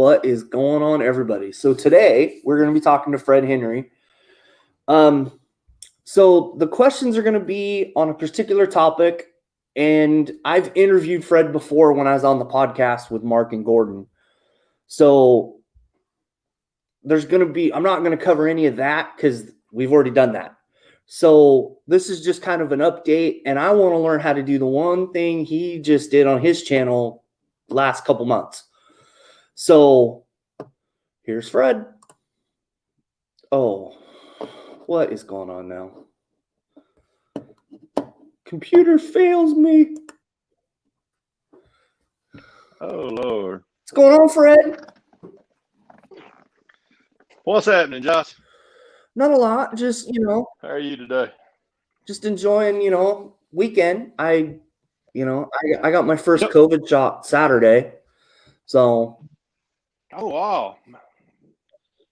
What is going on, everybody? So today we're going to be talking to Fred Henry. So the questions are going to be on a particular topic, and I've interviewed Fred before when I was on the podcast with Mark and Gordon. So there's going to be, I'm not going to cover any of that because we've already done that. So this is just kind of an update, and I want to learn how to do the one thing he just did on his channel last couple months. So here's Fred. Oh, what is going on now? Computer fails me. Oh, Lord. What's going on, Fred? What's happening, Josh? Not a lot. Just, How are you today? just enjoying, weekend. I got my first COVID shot Saturday. So. Oh, wow.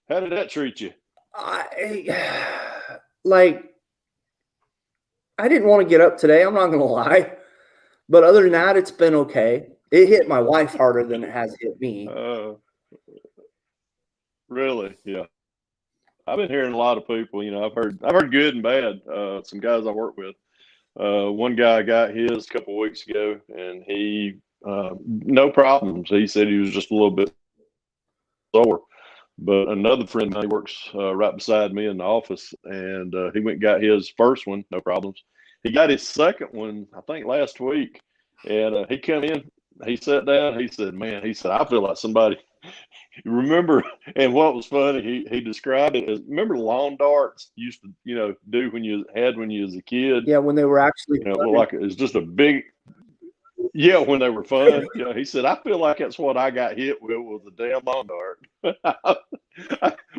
How did that treat you? I didn't want to get up today. I'm not going to lie. But other than that, it's been okay. It hit my wife harder than it has hit me. Really? Yeah. I've been hearing a lot of people, I've heard good and bad. Some guys I work with. One guy got his a couple of weeks ago, and he no problems. He said he was just a little bit sore. But another friend of mine works right beside me in the office, and he went and got his first one, no problems. He got his second one, I think, last week, and he came in, he sat down, he said, man, I feel like somebody. Remember, and what was funny, he described it as, remember lawn darts you used to, do when you was a kid? Yeah, when they were actually like it was just a big, when they were fun. He said, I feel like that's what I got hit with was a damn lawn dart.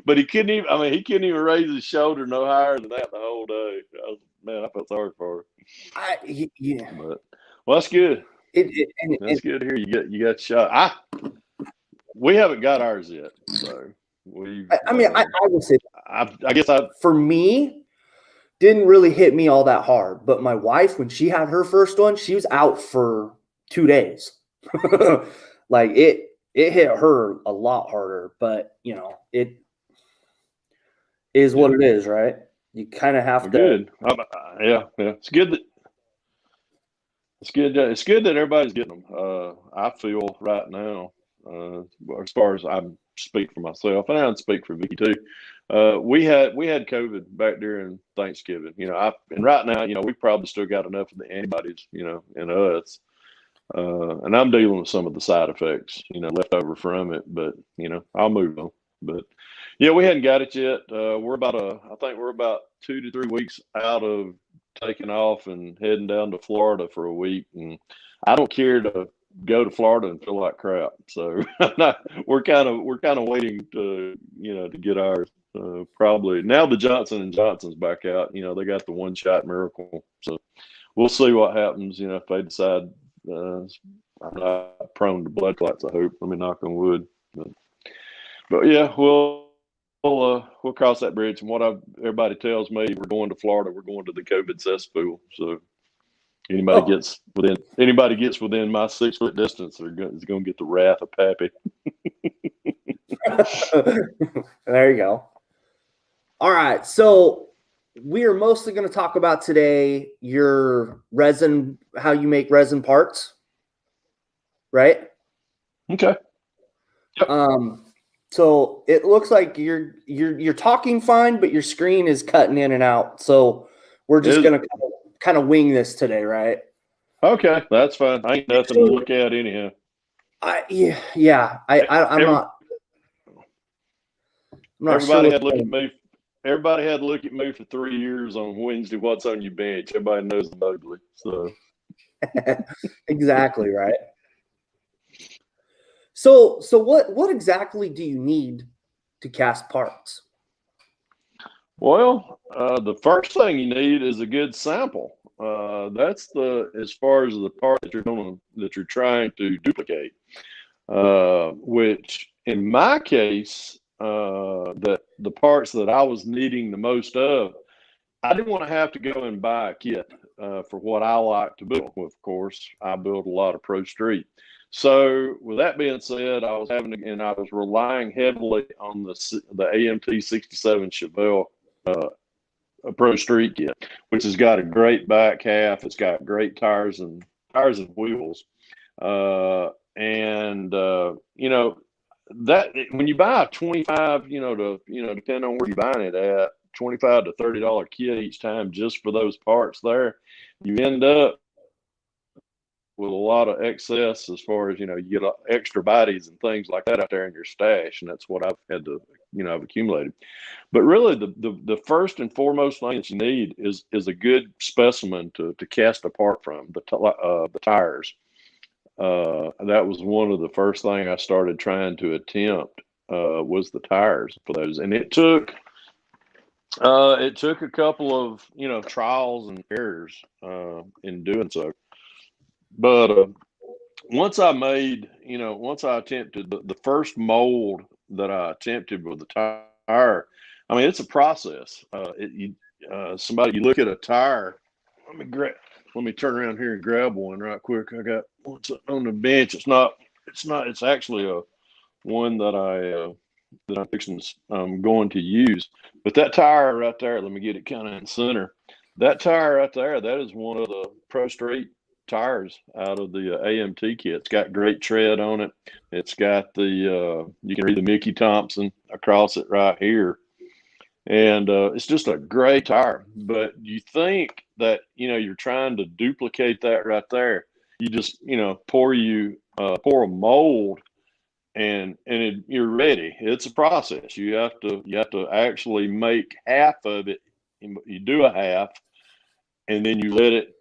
But he couldn't even raise his shoulder no higher than that the whole day. I felt sorry for him. But, well, that's good. That's good to hear. You got shot. We haven't got ours yet, so I would say I guess for me, didn't really hit me all that hard. But my wife, when she had her first one, she was out for 2 days. Like it hit her a lot harder. But it is what it is, right? You kind of have to. Good. Yeah. It's good that. It's good that everybody's getting them. I feel right now, as far as I speak for myself, and I speak for Vicky too. We had COVID back during Thanksgiving. And right now, we probably still got enough of the antibodies, in us. And I'm dealing with some of the side effects, left over from it. But I'll move on. But we hadn't got it yet. I think we're about 2 to 3 weeks out of taking off and heading down to Florida for a week, and I don't care to go to Florida and feel like crap. So we're kind of waiting to to get ours. Probably now the Johnson & Johnson's back out. They got the one shot miracle. So we'll see what happens. If they decide I'm not prone to blood clots. I hope. Let me knock on wood. But yeah, we'll cross that bridge. And what everybody tells me, we're going to Florida. We're going to the COVID cesspool. So anybody gets within my 6 foot distance, is going to get the wrath of Pappy. There you go. All right. So we are mostly going to talk about today your resin, how you make resin parts, right? Okay. Yep. So it looks like you're talking fine, but your screen is cutting in and out. So we're just gonna kind of wing this today, right? Okay, that's fine. I ain't nothing to look at anyhow. I'm not. Everybody had to look at me. Everybody had to look at me for 3 years on Wednesday. What's on your bench? Everybody knows the ugly. So exactly right. So what exactly do you need to cast parts? Well, the first thing you need is a good sample. That's as far as the part that you're trying to duplicate. Which in my case, the parts that I was needing the most of, I didn't want to have to go and buy a kit. for what I like to build. Of course, I build a lot of Pro Street. So with that being said, I was relying heavily on the AMT 67 Chevelle a Pro Street kit, which has got a great back half. It's got great tires and wheels. You know, that when you buy a 25, depending on where you're buying it at, $25 to $30 kit each time just for those parts there, you end up with a lot of excess as far as, you get extra bodies and things like that out there in your stash. And that's what I've had to, I've accumulated. But really the first and foremost thing that you need is a good specimen to cast apart from the tires. That was one of the first thing I started trying to attempt, was the tires for those. And it took a couple of, trials and errors, in doing so. But once I attempted the first mold that I attempted with the tire, I mean, it's a process. You look at a tire. Let me turn around here and grab one right quick. I got one on the bench. It's actually one that I'm fixing, going to use. But that tire right there, let me get it kind of in center. That tire right there, that is one of the Pro Street tires out of the AMT kit. It's got great tread on it. It's got you can read the Mickey Thompson across it right here. And it's just a great tire. But you think that, you're trying to duplicate that right there. You just, pour a mold and you're ready. It's a process. You have to actually make half of it. You do a half, and then you let it.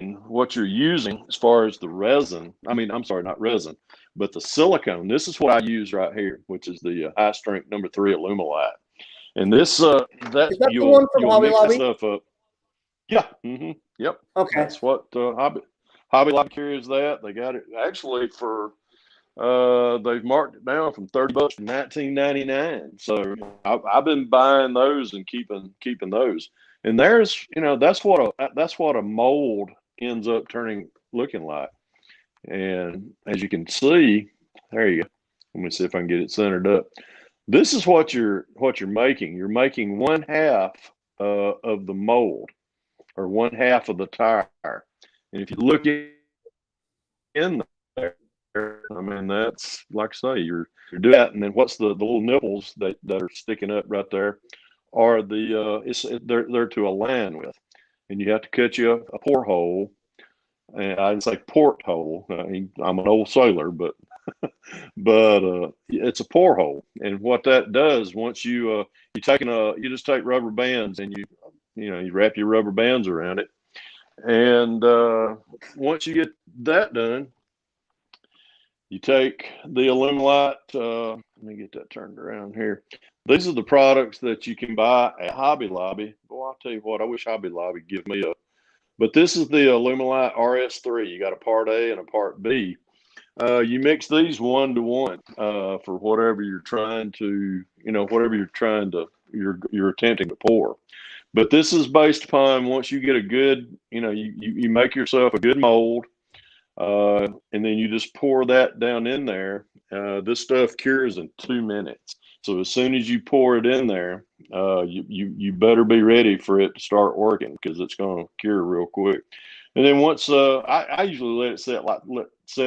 And what you're using as far as the resin, I'm sorry, not resin, but the silicone. This is what I use right here, which is the high strength number 3 Alumilite. And this, Is that the one from Hobby Lobby? Stuff up. Yeah. Mm-hmm. Yep. Okay. That's what Hobby Lobby carries that. They got it actually for, they've marked it down from $30 to $19.99. So I've been buying those and keeping those. And there's, that's what a mold ends up looking like. And as you can see, there you go. Let me see if I can get it centered up. This is what you're making. You're making one half of the mold, or one half of the tire. And if you look in there, that's like I say, you're doing that. And then what's the little nipples that are sticking up right there are they're to align with. And you have to cut you a porthole. And I didn't say porthole. I'm an old sailor, but it's a porthole. And what that does, once you just take rubber bands and you wrap your rubber bands around it. And once you get that done, you take the Alumilite. Let me get that turned around here. These are the products that you can buy at Hobby Lobby. Boy, I'll tell you what, I wish Hobby Lobby would give me but this is the Alumilite RS3. You got a part A and a part B. You mix these 1-to-1 for whatever you're attempting to pour. But this is based upon, once you get a good, you make yourself a good mold, and then you just pour that down in there. This stuff cures in 2 minutes. So as soon as you pour it in there, you better be ready for it to start working, because it's going to cure real quick. And then once I usually let it set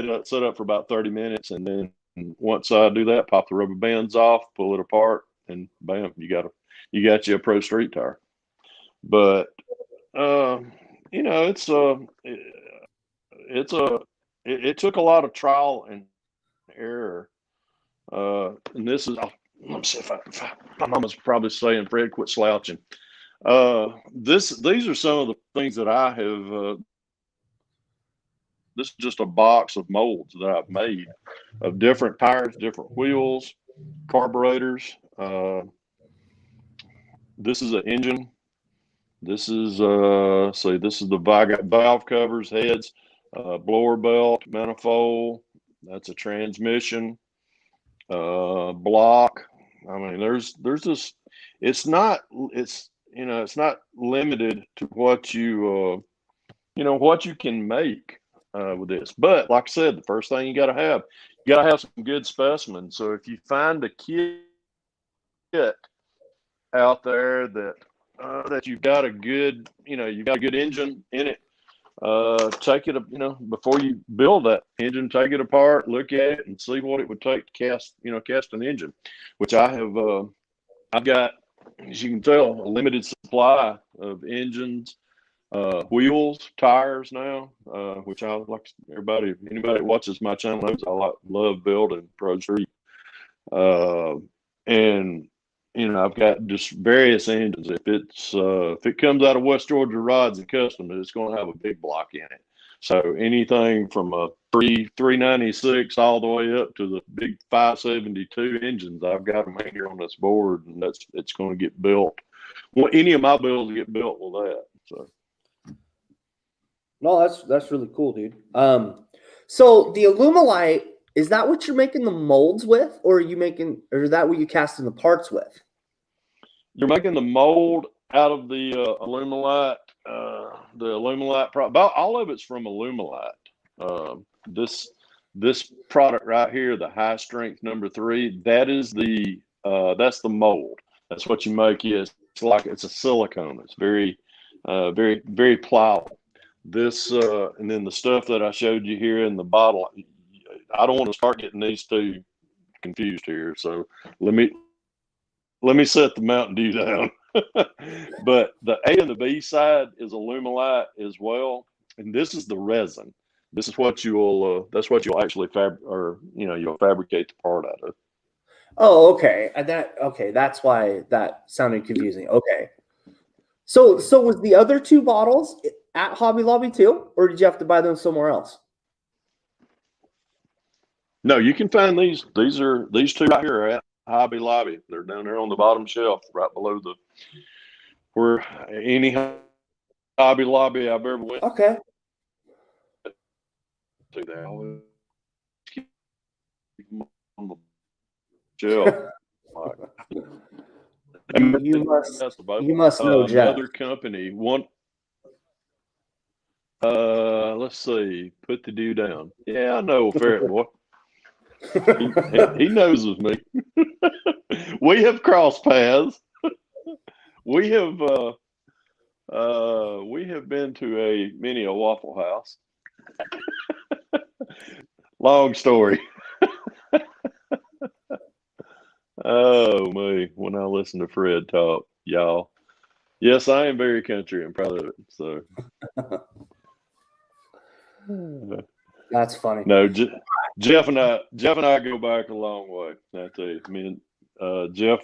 up for about 30 minutes, and then once I do that, pop the rubber bands off, pull it apart, and bam, you got you a Pro Street tire. But it took a lot of trial and error. And this is, let me see if my mama's probably saying, Fred, quit slouching. These are some of the things that I have. This is just a box of molds that I've made of different tires, different wheels, carburetors. This is an engine. This is this is the valve covers, heads, blower belt, manifold. That's a transmission, block. There's this. It's it's not limited to what what you can make with this. But like I said, the first thing you got to have some good specimens. So if you find a kit out there that you've got a good, you've got a good engine in it, take it, before you build that engine, take it apart, look at it, and see what it would take to cast an engine. Which I have, I've got, as you can tell, a limited supply of engines, wheels, tires now, which I like. Anybody that watches my channel knows I love building Pro Street, and I've got just various engines. If it comes out of West Georgia Rods and Custom, it's going to have a big block in it. So anything from a 396 all the way up to the big 572 engines, I've got them here on this board, and it's going to get built. Well, any of my builds get built with that. So. No, that's really cool, dude. So the Alumilite, is that what you're making the molds with, or is that what you casting the parts with? You're making the mold out of the Alumilite. About all of it's from Alumilite. This product right here, the high strength number 3, that's the mold. That's what you make. It's a silicone. It's very, very, very pliable. This and then the stuff that I showed you here in the bottle. I don't want to start getting these two confused here. So let me set the Mountain Dew down. But the A and the B side is Alumilite as well, and this is the resin. This is what you'll actually you'll fabricate the part out of. Oh, okay. That's why that sounded confusing. Okay. So was the other 2 bottles at Hobby Lobby too, or did you have to buy them somewhere else? No, you can find these. These 2 right here at Hobby Lobby. They're down there on the bottom shelf, right below where any Hobby Lobby I've ever went. Okay. To that, always keep them on the shelf. You must know Jeff. Another company. Let's see. Put the Dew down. Yeah, I know, Ferret Boy. He knows of me. We have crossed paths. We have been to many a Waffle House. Long story. Oh me, when I listen to Fred talk, y'all. Yes, I am very country and proud of it. So that's funny. No, Jeff and I go back a long way. I tell you, me and Jeff,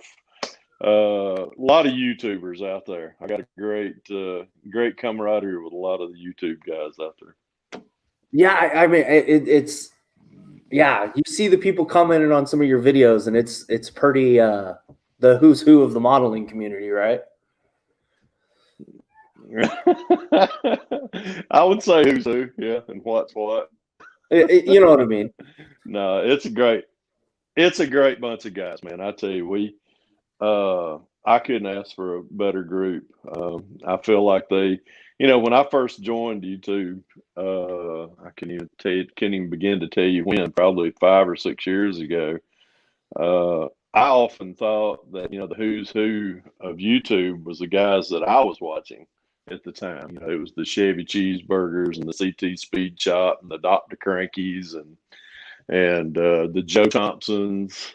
a lot of YouTubers out there. I got a great camaraderie with a lot of the YouTube guys out there. Yeah, I mean it's you see the people commenting on some of your videos, and it's pretty the who's who of the modeling community, right? I would say who's who, yeah, and what's what. You know what I mean? No, it's a great bunch of guys, man. I tell you, I couldn't ask for a better group. I feel like they, when I first joined YouTube, I can't even begin to tell you when, probably 5 or 6 years ago. I often thought that, the who's who of YouTube was the guys that I was watching at the time. It was the Chevy Cheeseburgers and the CT Speed Shop and the Dr. Crankies and the Joe Thompsons.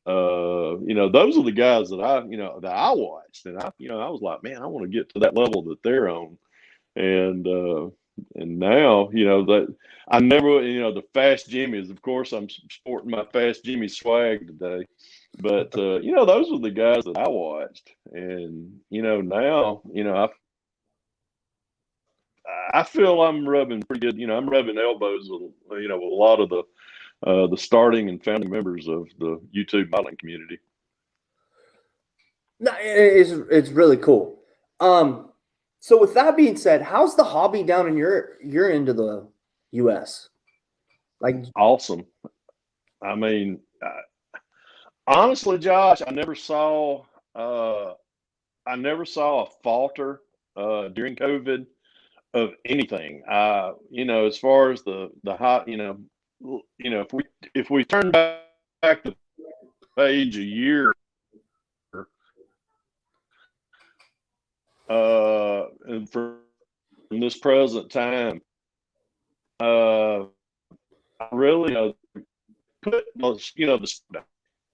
Those are the guys that I watched, and I was like, man, I want to get to that level that they're on. And now, that I never, the Fast Jimmys, of course, I'm sporting my Fast Jimmy swag today, but, those were the guys that I watched. And, now, I feel I'm rubbing pretty good, I'm rubbing elbows with, with a lot of the starting and founding members of the YouTube modeling community. No, it's really cool. So with that being said, how's the hobby down in your end of the U.S.? Like, awesome. I mean, honestly, Josh, I never saw I never saw a falter during COVID of anything. As far as the hot, if we turn back the page a year, and from this present time, I really put the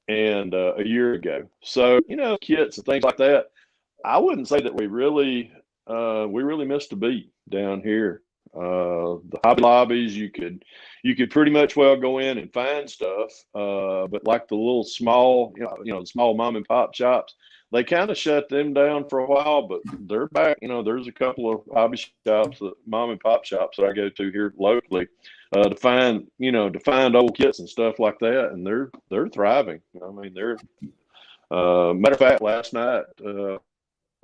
and a year ago. So kits and things like that. I wouldn't say that we really missed a beat down here. The hobby lobbies, you could pretty much well go in and find stuff, but like the little small, the small mom and pop shops, they kind of shut them down for a while, but they're back. There's a couple of hobby shops, mom and pop shops that I go to here locally, to find old kits and stuff like that, and they're thriving. I mean, they're matter of fact, last night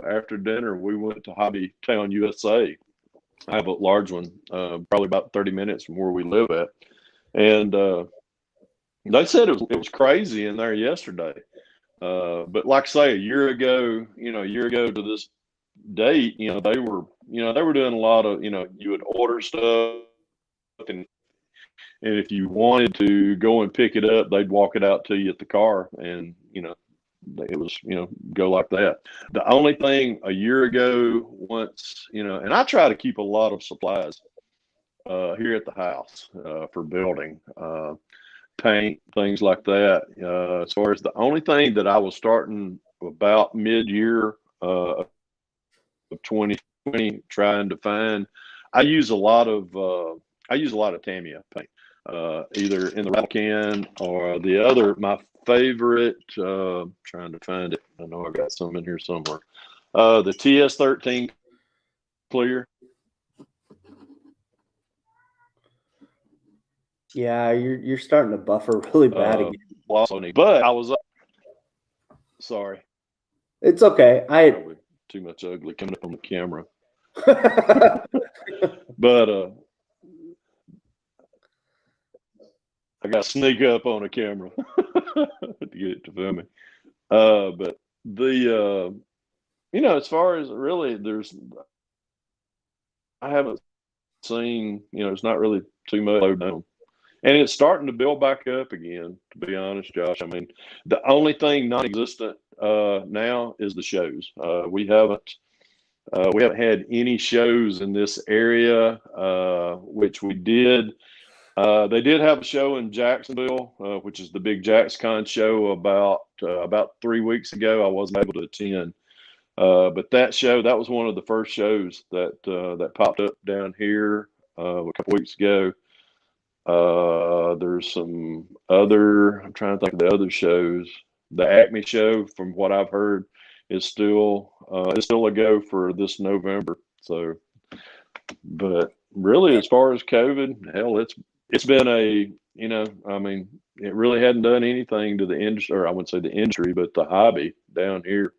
after dinner we went to Hobby Town USA. I have a large one, probably about 30 minutes from where we live at, and they said it was crazy in there yesterday. But like I say, a year ago to this date, they were doing a lot of, you would order stuff, and if you wanted to go and pick it up, they'd walk it out to you at the car, and it was go like that. The only thing a year ago, once and I try to keep a lot of supplies here at the house for building, paint, things like that. As far as the only thing that I was starting about mid-year of 2020 trying to find, I use a lot of Tamiya paint, either in the rattle can or the other. My favorite, trying to find it. I know I got some in here somewhere. The TS13 clear. Yeah, you're starting to buffer really bad again. But I was sorry. It's okay. Probably too much ugly coming up on the camera. But I got to sneak up on a camera to get it to film me. But as far as really, I haven't seen, it's not really too much low down. And it's starting to build back up again, to be honest, Josh. I mean, the only thing non-existent now is the shows. We haven't had any shows in this area, which we did. They did have a show in Jacksonville, which is the big JaxCon show about 3 weeks ago. I wasn't able to attend, but that was one of the first shows that popped up down here a couple weeks ago. There's some other. I'm trying to think of the other shows. The Acme show, from what I've heard, is still a go for this November. So, but really, as far as COVID, hell, it's been I mean, it really hadn't done anything to the industry, or I wouldn't say the industry, but the hobby down here.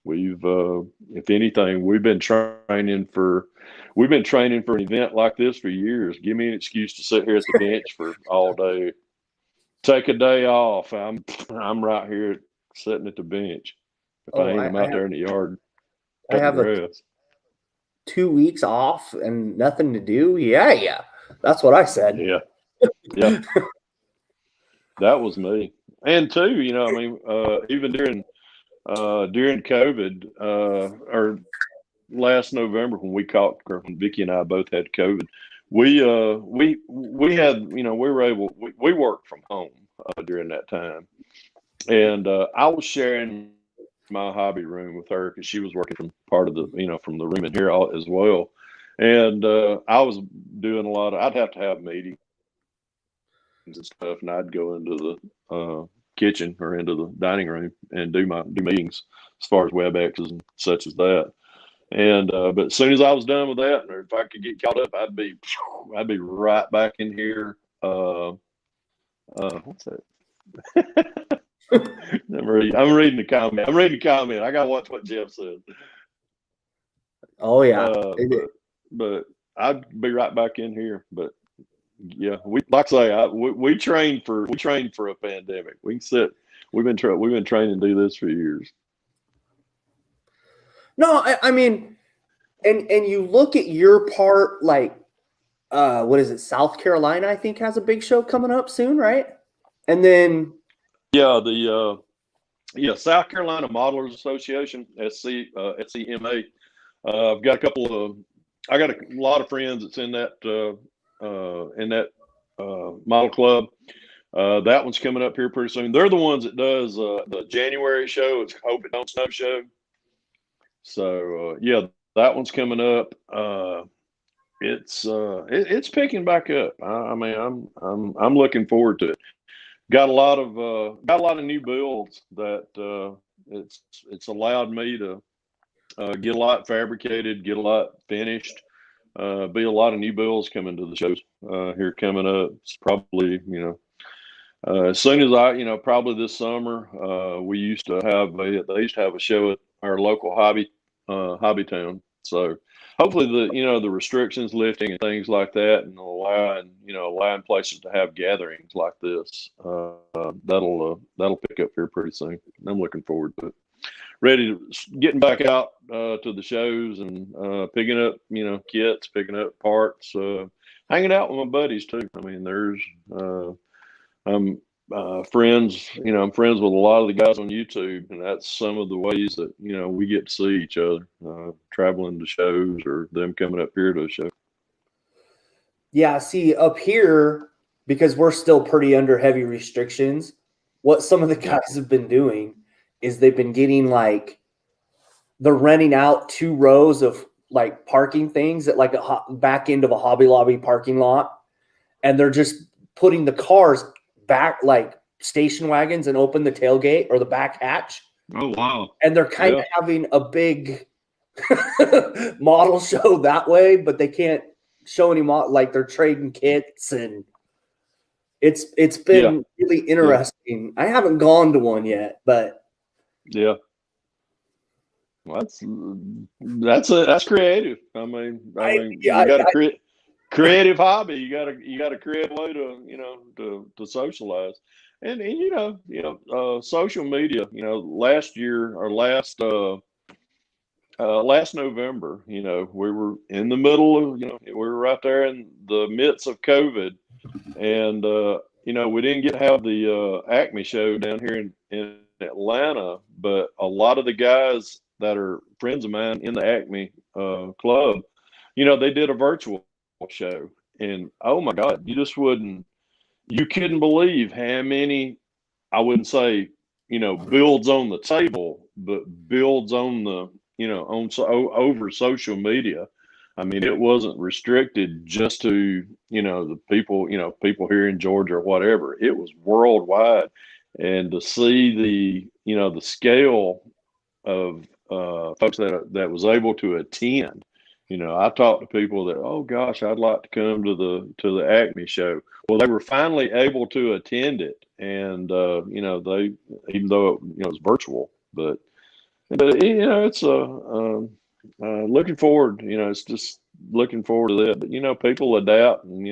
If anything, we've been training for an event like this for years. Give me an excuse to sit here at the bench for all day. Take a day off. I'm right here sitting at the bench. If I'm out there in the yard, I have 2 weeks off and nothing to do. Yeah. That's what I said. Yeah. That was me. And too, I mean, even during COVID, or last November when when Vicky and I both had COVID, we had, we were able, we worked from home during that time, and I was sharing my hobby room with her because she was working from part of the, from the room in here as well, and I was doing I'd have to have meetings and stuff, and I'd go into the kitchen or into the dining room and do meetings as far as WebExes and such as that. And but as soon as I was done with that, or if I could get caught up, I'd be right back in here. What's that? I'm reading the comment. I gotta watch what Jeff said. Oh yeah. But I'd be right back in here. But yeah, like I say, we trained for a pandemic. We've been training to do this for years. No, I mean, and you look at your part, like, what is it? South Carolina, I think, has a big show coming up soon, right? And then, Yeah, South Carolina Modelers Association, SCMA. I've got a couple of, I got a lot of friends that's in that model club. That one's coming up here pretty soon. They're the ones that does the January show. It's Hope It Don't Snow show. So yeah, that one's coming up. It's picking back up. I mean, I'm looking forward to it. Got a lot of new builds that it's allowed me to get a lot fabricated, get a lot finished. Be a lot of new builds coming to the shows here coming up. It's probably as soon as probably this summer. We used to have they used to have a show at our local hobby town. So hopefully the restrictions lifting and things like that, and allowing places to have gatherings like this. That'll pick up here pretty soon. I'm looking forward to it. Ready to getting back out to the shows and picking up kits, picking up parts, hanging out with my buddies too. I mean, I'm friends. I'm friends with a lot of the guys on YouTube, and that's some of the ways that we get to see each other, traveling to shows or them coming up here to a show. yeah, see, up here, because we're still pretty under heavy restrictions, what some of the guys have been doing is they've been getting they're renting out 2 rows of like parking things at like a back end of a Hobby Lobby parking lot, and they're just putting the cars back like station wagons and open the tailgate or the back hatch. Oh wow! And they're kind of having a big model show that way, but they can't show any like they're trading kits, and it's been really interesting. I haven't gone to one yet, but yeah. Well, that's creative. I mean, you got a creative hobby. You got a creative way to socialize, and social media. Last year or last November, we were in the middle of we were right there in the midst of COVID, and we didn't get to have the Acme show down here in Atlanta, but a lot of the guys that are friends of mine in the Acme club, they did a virtual show, and oh my God, you couldn't believe how many, I wouldn't say, builds on the table, but builds on the, over social media. I mean, it wasn't restricted just to, the people here in Georgia or whatever. It was worldwide. And to see the scale of folks that was able to attend, I talked to people that, oh gosh, I'd like to come to the Acme show. Well, they were finally able to attend it, and they, even though it was virtual, but it's looking forward. It's just looking forward to that. But people adapt, and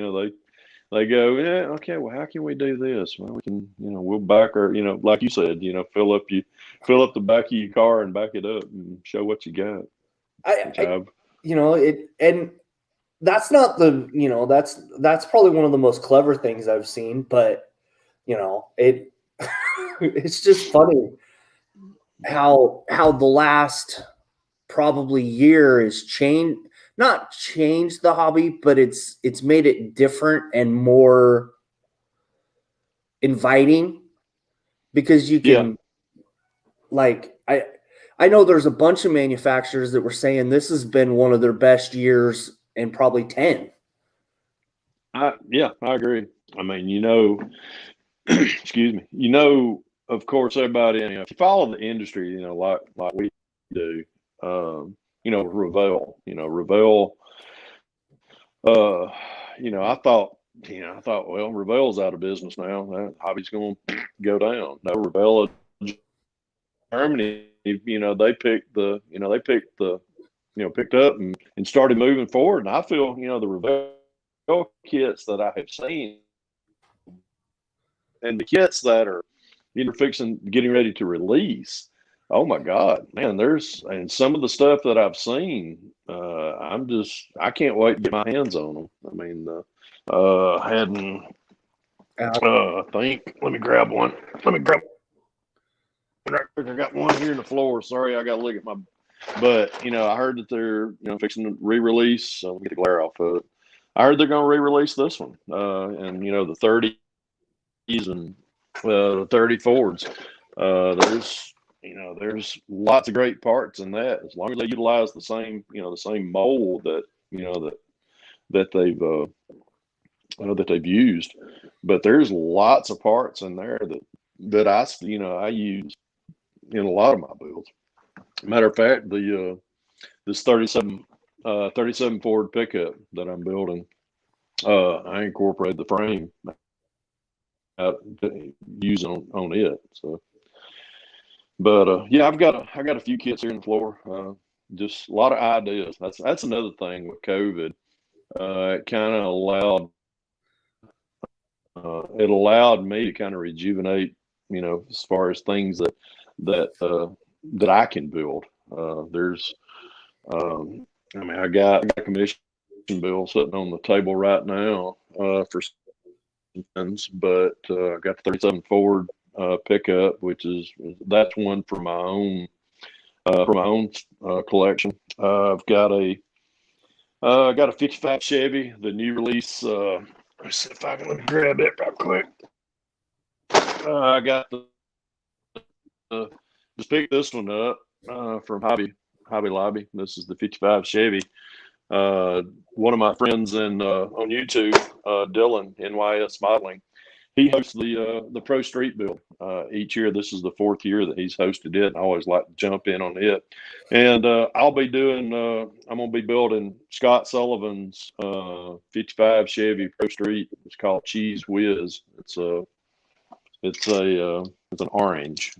they go, yeah, okay, well, how can we do this? Well, we can, we'll back our, like you said, fill up the back of your car and back it up and show what you got. And that's not that's probably one of the most clever things I've seen, but it's just funny how the last probably year has not changed the hobby, but it's made it different and more inviting, because you can I know there's a bunch of manufacturers that were saying this has been one of their best years in probably 10. I agree. I mean, excuse me, of course, everybody, if you follow the industry, like we do, Revell, I thought, well, Revell's out of business now. That hobby's going to go down. No, Revell, Germany, they picked up and started moving forward. And I feel, the Revell kits that I have seen and the kits that are getting ready to release, Oh my God, man! And some of the stuff that I've seen, I can't wait to get my hands on them. I mean, hadn't I think. Let me grab one. Let me grab one right quick. I got one here in the floor. Sorry, I got to look at my. But I heard that they're fixing to re-release. So let me get the glare off of it. I heard they're going to re-release this one, and the 30s and the 30 Fords. There's lots of great parts in that, as long as they utilize the same mold that they've used. But there's lots of parts in there that I use in a lot of my builds. Matter of fact, this 37 Ford pickup that I'm building, I incorporated the frame using on it. So, but yeah, I got a few kits here on the floor. Just a lot of ideas. That's another thing with COVID. It kind of allowed me to kind of rejuvenate, as far as things that I can build. I got a commission bill sitting on the table right now for things, but I got the 37 Ford pickup, that's one for my own collection. I've got a 55 Chevy, the new release. Let's see if I can let me grab it real quick. I got just picked this one up from Hobby Lobby. This is the 55 Chevy. One of my friends on YouTube, Dylan NYS Modeling, he hosts the Pro Street Build each year. This is the 4th year that he's hosted it. I always like to jump in on it. And I'm going to be building Scott Sullivan's 55 Chevy Pro Street. It's called Cheese Whiz. It's an orange.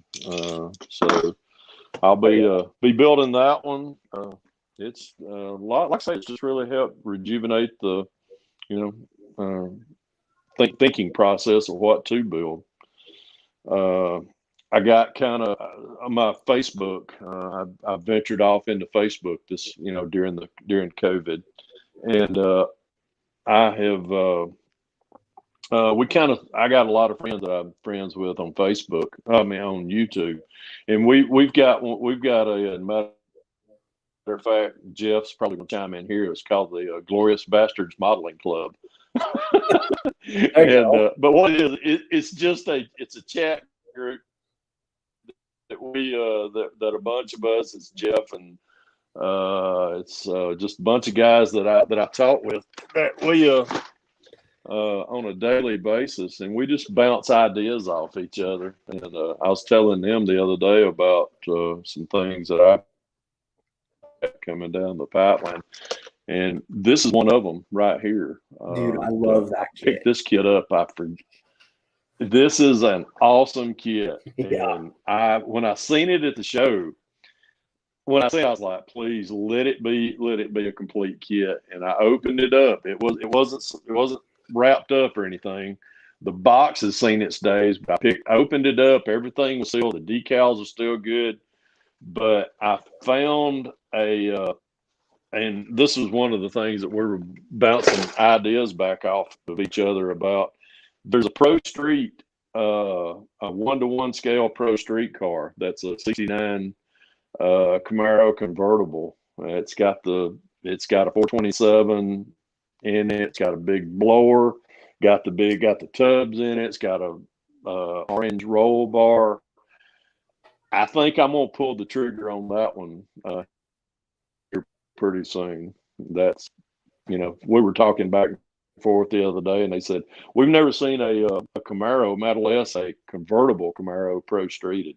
So I'll be building that one. It's a lot, like I say, it's just really helped rejuvenate the, thinking process of what to build. I got kind of on my Facebook. I ventured off into Facebook during COVID, and I got a lot of friends that I'm friends with on Facebook. I mean on YouTube, and we've got a matter of fact, Jeff's probably going to chime in here. It's called the Glorious Bastards Modeling Club. But what it is, it's a chat group that that a bunch of us, it's Jeff and it's just a bunch of guys that I talk with that we on a daily basis, and we just bounce ideas off each other. And I was telling them the other day about some things that I coming down the pipeline, and this is one of them right here. Dude, I love that kit. Pick this kit up. This is an awesome kit. Yeah. And when I seen it at the show, I was like, please let it be a complete kit. And I opened it up. It wasn't wrapped up or anything. The box has seen its days, but I opened it up. Everything was sealed. The decals are still good. But I found and this was one of the things that we were bouncing ideas back off of each other about. There's a Pro Street, a 1-to-1 scale Pro Street car. That's a 69 Camaro convertible. It's got a 427 in it. It's got a big blower. Got the tubs in it. It's got a orange roll bar. I think I'm gonna pull the trigger on that one here pretty soon. That's we were talking back and forth the other day, and they said we've never seen a Camaro Model S, a convertible Camaro Pro Streeted,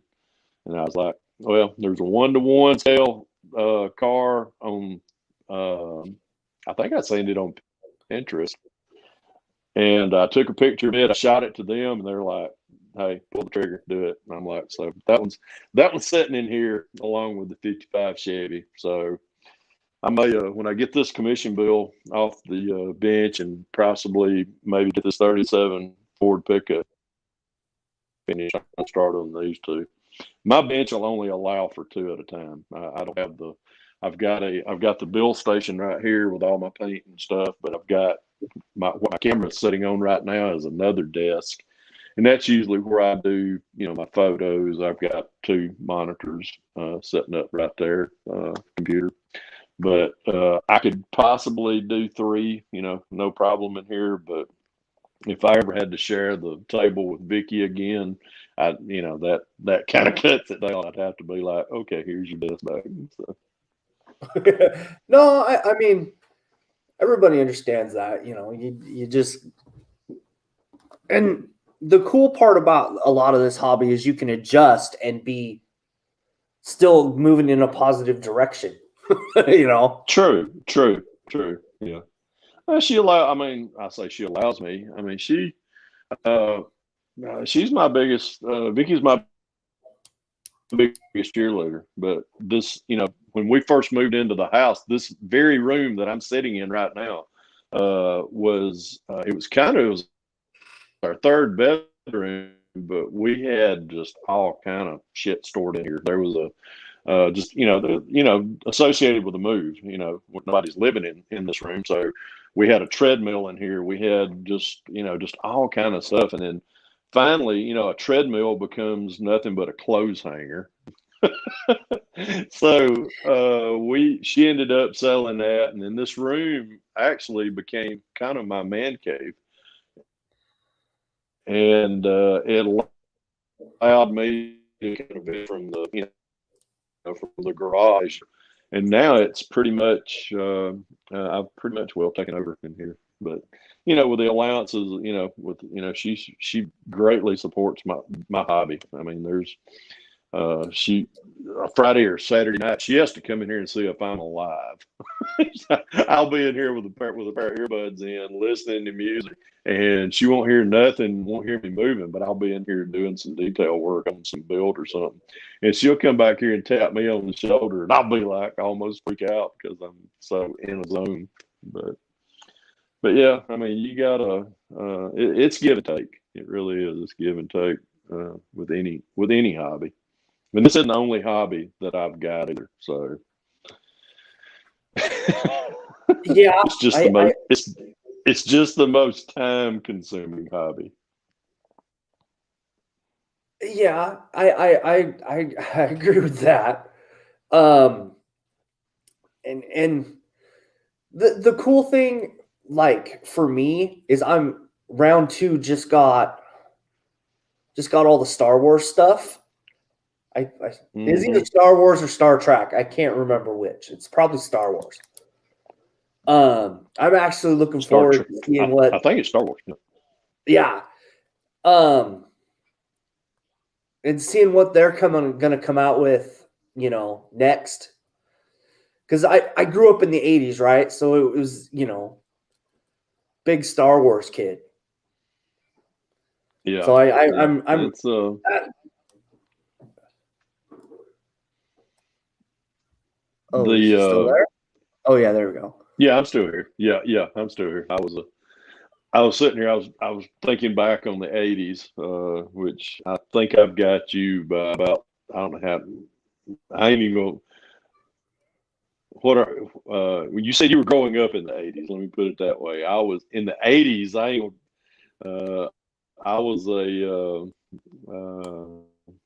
and I was like, well, there's a 1-to-1 scale car on. I think I seen it on Pinterest, and I took a picture of it. I shot it to them, and they're like, hey, pull the trigger, do it. And I'm like, so that one's sitting in here along with the 55 Chevy. So I may, when I get this commission bill off the bench and possibly maybe get this 37 Ford pickup finished, I'll start on these two. my bench will only allow for 2 at a time. I don't have the. I've got the build station right here with all my paint and stuff, but I've got what my camera's sitting on right now is another desk, and that's usually where I do my photos. I've got 2 monitors sitting up right there, computer. But I could possibly do 3, no problem in here. But if I ever had to share the table with Vicky again, that kind of cuts it down. I'd have to be like, okay, here's your desk bag. So. No, I mean, everybody understands that. You just, and the cool part about a lot of this hobby is you can adjust and be still moving in a positive direction. True. Yeah. I say she allows me. I mean, she's my biggest. Vicky's my biggest cheerleader. But this, when we first moved into the house, this very room that I'm sitting in right now was our 3rd bedroom, but we had just all kind of shit stored in here. There was associated with the move, nobody's living in this room. So we had a treadmill in here. We had just all kind of stuff. And then finally, a treadmill becomes nothing but a clothes hanger. So she ended up selling that. And then this room actually became kind of my man cave. And it allowed me to kind of be from the garage, and now it's pretty much I've pretty much taken over in here. But with the allowances, she greatly supports my hobby. I mean, there's she Friday or Saturday night she has to come in here and see if I'm alive. I'll be in here with a pair of earbuds in, listening to music, and she won't hear nothing, won't hear me moving, but I'll be in here doing some detail work on some build or something. And she'll come back here and tap me on the shoulder, and I'll be like, I almost freak out because I'm so in a zone. But yeah, I mean, you gotta, it's give and take. It really is. It's give and take with any hobby. And this isn't the only hobby that I've got either. So yeah, it's just the most. It's just the most time-consuming hobby. Yeah, I agree with that. And the cool thing, like for me, is I'm round 2. Just got all the Star Wars stuff. It's either Star Wars or Star Trek. I can't remember which. It's probably Star Wars. I'm actually looking forward to seeing what. I think it's Star Wars. Yeah. And seeing what they're going to come out with, next. Because I grew up in the 80s, right? So it was, big Star Wars kid. Yeah. So I'm. It's, oh, you still there? Oh yeah, there we go. Yeah, I'm still here. Yeah, I'm still here. I was sitting here. I was thinking back on the '80s, which I think I've got you by about. I don't know how. I ain't even going. What are when you said you were growing up in the '80s? Let me put it that way. I was in the '80s.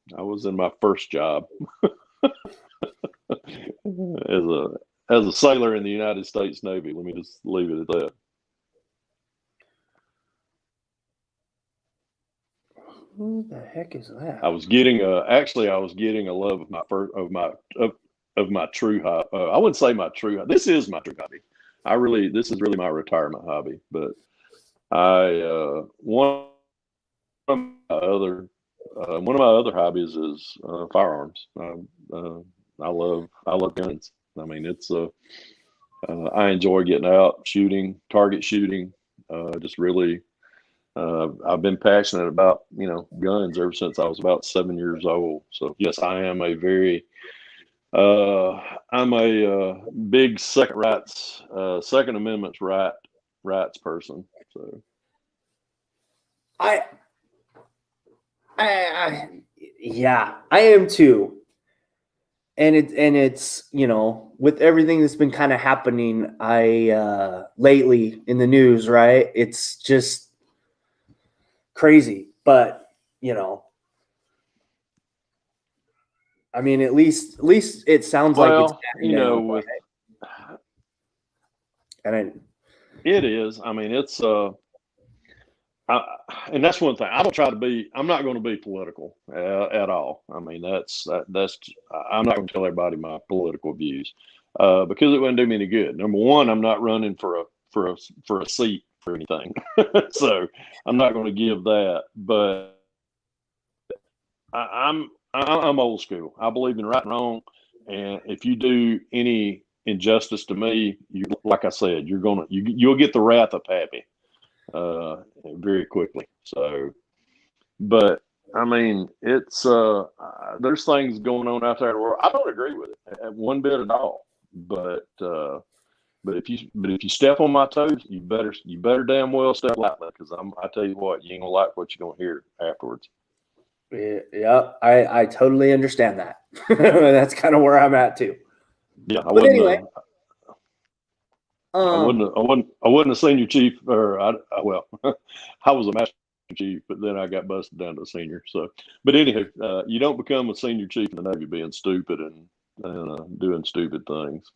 I was in my first job as a sailor in the United States Navy. Let me just leave it at that. Who the heck is that? I was getting a love of my true hobby. I wouldn't say my true hobby. This is my true hobby. This is really my retirement hobby. But one of my other hobbies is firearms. I love guns. I mean, it's I enjoy getting out, shooting, target shooting. Just really, I've been passionate about guns ever since I was about 7 years old. So yes, I am a very I'm a big Second Amendment rights person. So Yeah, I am too. And it's, you know, with everything that's been kind of happening, lately in the news, right? It's just crazy. But, you know, I mean, at least it sounds like it's Well, dying down, with and I, it is. I mean, it's I, and that's one thing. I don't try to be. I'm not going to be political at all. I mean, that's. I'm not going to tell everybody my political views because it wouldn't do me any good. Number one, I'm not running for a seat for anything, so I'm not going to give that. But I'm old school. I believe in right and wrong, and if you do any injustice to me, you like I said, you'll get the wrath of Pappy very quickly. So, but I mean, it's there's things going on out there in the world. I don't agree with it one bit at all. But if you step on my toes, you better damn well step lightly because I tell you what, you ain't gonna like what you're gonna hear afterwards. yeah, I totally understand that. That's kind of where I'm at too. Yeah, But anyway, I wasn't a senior chief, or well, I was a master chief, but then I got busted down to a senior. So, but anywho, you don't become a senior chief in the Navy being stupid and doing stupid things.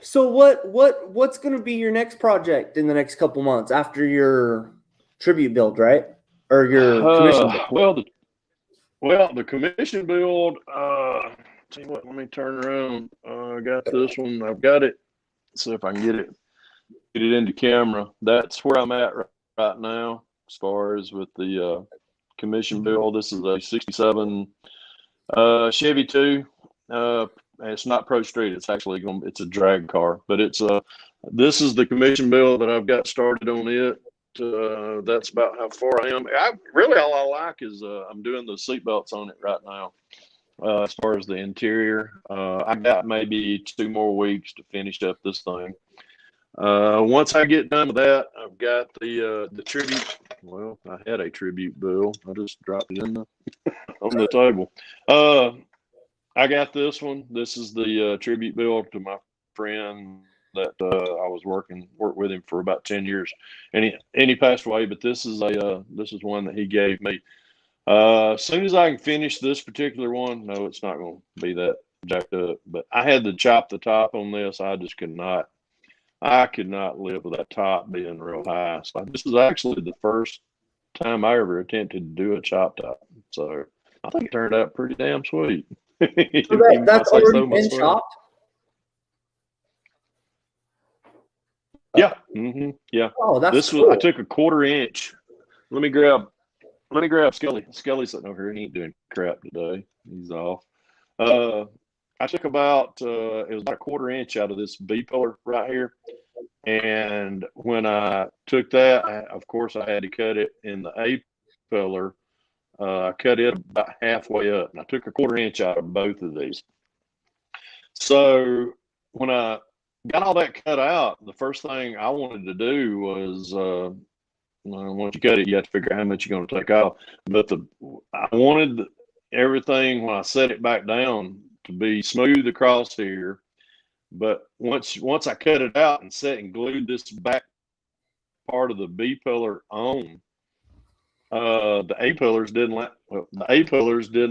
so what's going to be your next project in the next couple months after your tribute build, right? Or your commission build? The commission build. Tell you what, let me turn around. I got this one. I've got it. See if I can get it into camera. That's where I'm at right now as far as with the commission build. This is a 67 Chevy 2. It's not Pro Street. It's actually it's a drag car, but this is the commission build that I've got started on it. That's about how far I am. Really all I like is I'm doing the seat belts on it right now. As far as the interior, I got maybe 2 more weeks to finish up this thing. Once I get done with that, I've got the tribute. Well, I had a tribute bill. I just dropped it on the table. I got this one. This is the tribute bill to my friend that I was worked with him for about 10 years, and he passed away. But this is one that he gave me. As soon as I can finish this particular one, no, it's not going to be that jacked up. But I had to chop the top on this. I just could not. I could not live with that top being real high. So this is actually the first time I ever attempted to do a chop top. So I think it turned out pretty damn sweet. So that's already been chopped? Yeah. Mm-hmm. Yeah. Oh, that's cool. I took a 1/4 inch. Let me grab Skelly. Skelly's sitting over here. He ain't doing crap today. He's off. I took about it was about a 1/4 inch out of this B pillar right here. And when I took that, of course, I had to cut it in the A pillar. I cut it about halfway up, and I took a 1/4 inch out of both of these. So when I got all that cut out, the first thing I wanted to do was once you cut it, you have to figure out how much you're going to take off. But I wanted everything when I set it back down to be smooth across here. But once I cut it out and set and glued this back part of the B pillar on, the A pillars didn't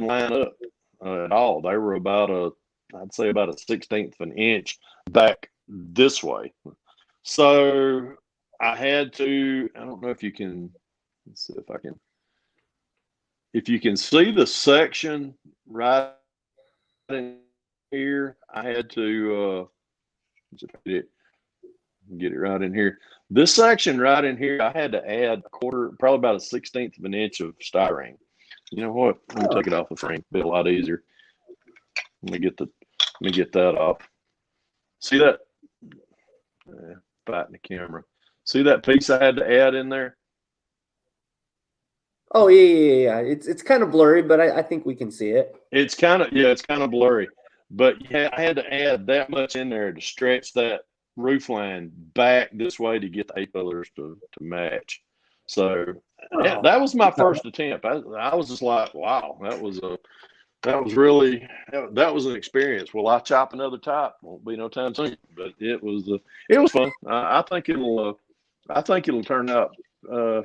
line up at all. They were I'd say about a 1/16 of an inch back this way. So I had to. I don't know if you can. Let's see if you can see the section right in here. I had to get it right in here. This section right in here, I had to add probably about a 1/16 of an inch of styrene. You know what? Let me take it off the frame. Be a lot easier. Let me get that off. See that? Fighting the camera. See that piece I had to add in there? Oh yeah. It's kind of blurry, but I think we can see it. It's kind of blurry. But yeah, I had to add that much in there to stretch that roof line back this way to get the A pillars to match. So yeah, Oh, that was my first attempt. I was just like, wow, that was really that was an experience. Will I chop another top? Won't be no time soon. But it was fun. I think it'll turn out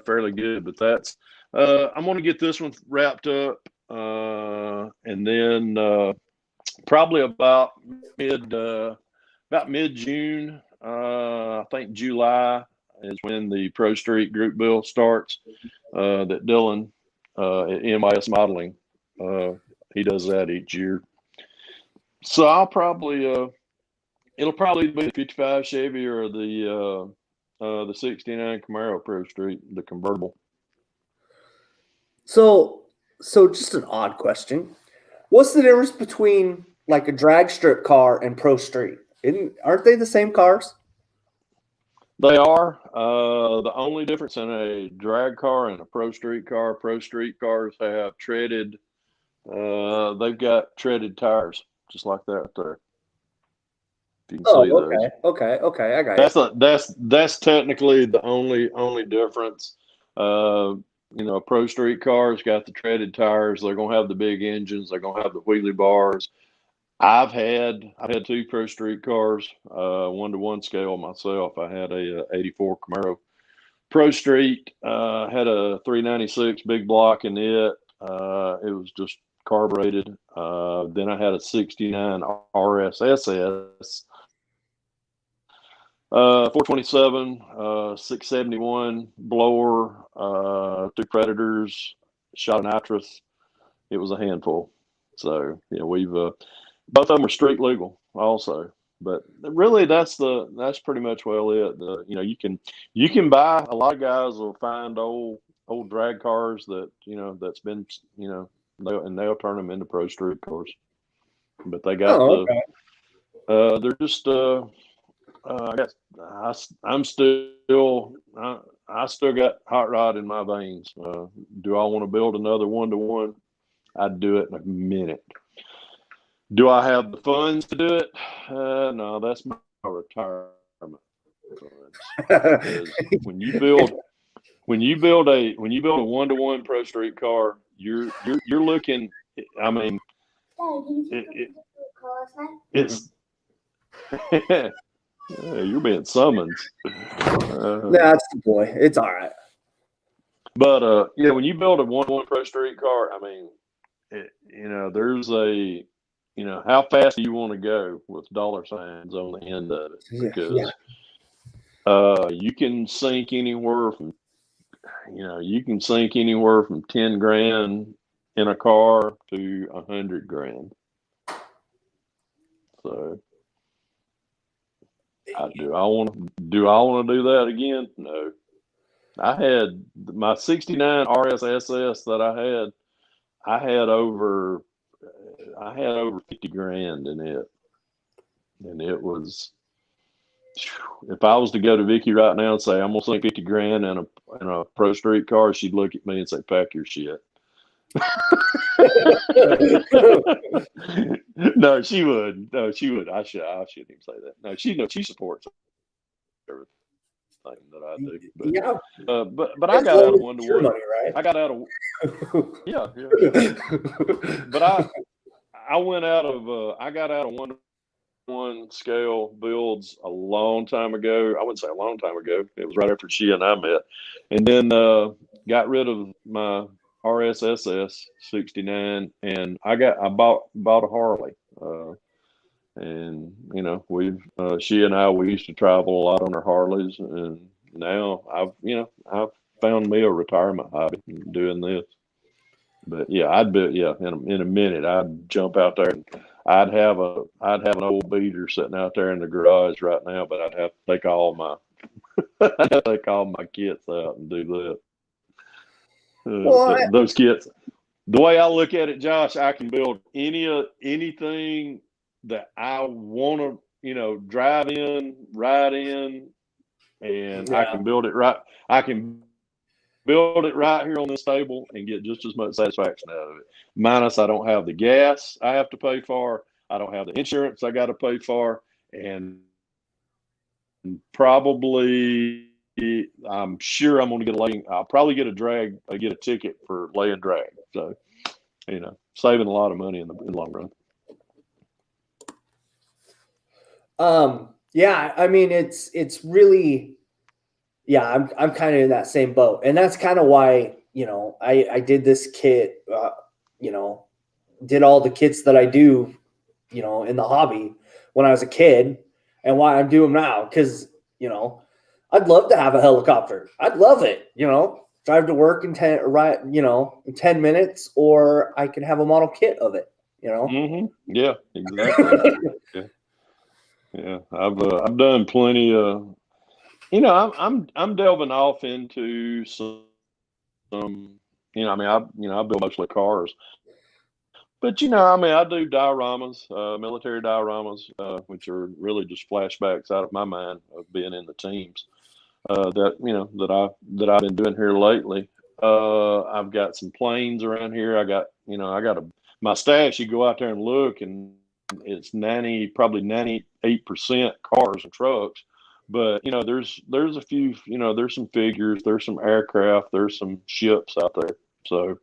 fairly good. But I'm going to get this one wrapped up, and then probably about mid June. I think July is when the Pro Street Group Bill starts. That Dylan at MIS Modeling, he does that each year. So it'll probably be the 55 Chevy or the 69 Camaro Pro Street, the convertible. so just an odd question. What's the difference between like a drag strip car and Pro Street? Aren't they the same cars? They are. The only difference in a drag car and a Pro Street cars have treaded. They've got treaded tires, just like that there. If you can see those. Okay. I got it. That's technically the only difference. Pro Street cars got the treaded tires. They're gonna have the big engines. They're gonna have the wheelie bars. I've had two Pro Street cars, 1-to-1 scale myself. I had a '84 Camaro Pro Street. Had a 396 big block in it. It was just carbureted. Then I had a '69 RSSS. 427, 671 blower, two Predators, shot a nitrous. It was a handful. So we've both of them are street legal also. But really, that's pretty much well it. You can buy. A lot of guys will find old drag cars that's been they'll turn them into Pro Street cars. But they got they're just I guess I still got hot rod in my veins. Do I want to build another 1-to-1? I'd do it in a minute. Do I have the funds to do it? No, that's my retirement. When you build a 1-to-1 Pro Street car, you're looking. I mean, it's. You're being summoned. That's the boy. It's all right. But when you build a 1-to-1 Pro Street car, I mean, there's a, how fast do you want to go with dollar signs on the end of it? Because you can sink anywhere from, $10,000 in a car to $100,000. So. Do I want to do that again? No. I had my '69 RSSS that I had over $50,000 in it, and it was. If I was to go to Vicky right now and say I'm gonna sink $50,000 in a Pro Street car, she'd look at me and say, "Pack your shit." No, she would. I shouldn't even say that. No, she supports everything that I do. But, but I got out of 1-to-1. Right? I got out of yeah. But I went out of I got out of 1-to-1 scale builds a long time ago. I wouldn't say a long time ago. It was right after she and I met, and then got rid of my RSSS 69, and I bought a Harley, and she and we used to travel a lot on our Harleys, and now I've found me a retirement hobby doing this. But in a minute I'd jump out there and I'd have an old beater sitting out there in the garage right now, but I'd have to take all my kits out and do that. Those kits. The way I look at it, Josh, I can build anything that I want to, drive in, ride in, and I can build it right. I can build it right here on this table and get just as much satisfaction out of it. Minus, I don't have the gas I have to pay for. I don't have the insurance I got to pay for, and probably I'm sure I'm going to get a laying. I'll probably get get a ticket for laying drag. So, saving a lot of money in the long run. Yeah, I mean, it's really, yeah, I'm kind of in that same boat, and that's kind of why, I did this kit, did all the kits that I do, in the hobby when I was a kid, and why I'm doing now, because, I'd love to have a helicopter. I'd love it, drive to work in 10 minutes, or I can have a model kit of it, Mm-hmm. Yeah, exactly. Yeah. I've done plenty of. I'm delving off into some. I build mostly cars. But I do dioramas, military dioramas, which are really just flashbacks out of my mind of being in the teams. That I've been doing here lately. I've got some planes around here. I got my stash. You go out there and look, and it's probably 98% cars and trucks. But there's a few. There's some figures. There's some aircraft. There's some ships out there. So.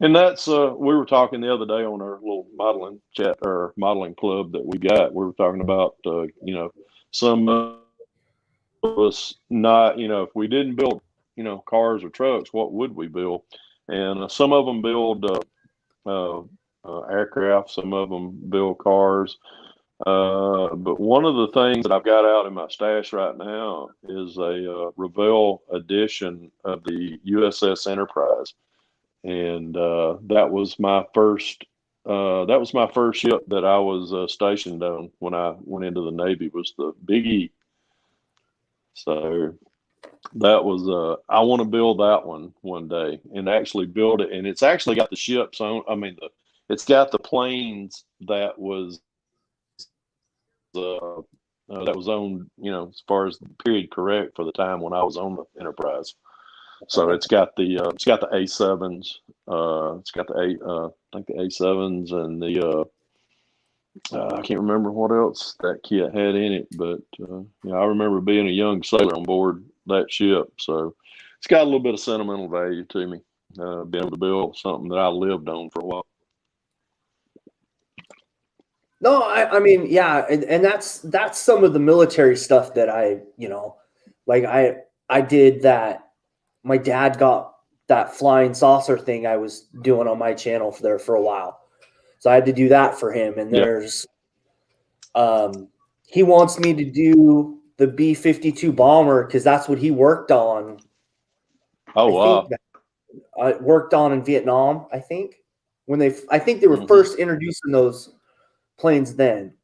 And that's we were talking the other day on our little modeling chat or modeling club that we got. We were talking about some of us not if we didn't build cars or trucks, what would we build? And some of them build aircraft, some of them build cars. But one of the things that I've got out in my stash right now is a Revell edition of the USS Enterprise. And that was my first ship that I was stationed on when I went into the Navy, was the Big E. So that was I want to build that one day and actually build it, and it's actually got the ships on. I mean, it's got the planes that was on as far as the period correct for the time when I was on the Enterprise. So it's got the A7s. It's got I think the A7s and the I can't remember what else that kit had in it, but I remember being a young sailor on board that ship. So it's got a little bit of sentimental value to me, being able to build something that I lived on for a while. No, I mean, yeah, and that's some of the military stuff that I did that. My dad got that flying saucer thing I was doing on my channel for a while. So I had to do that for him. And there's, he wants me to do the B-52 bomber because that's what he worked on. Oh, wow. I worked on in Vietnam, I think. I think they were first introducing those planes then.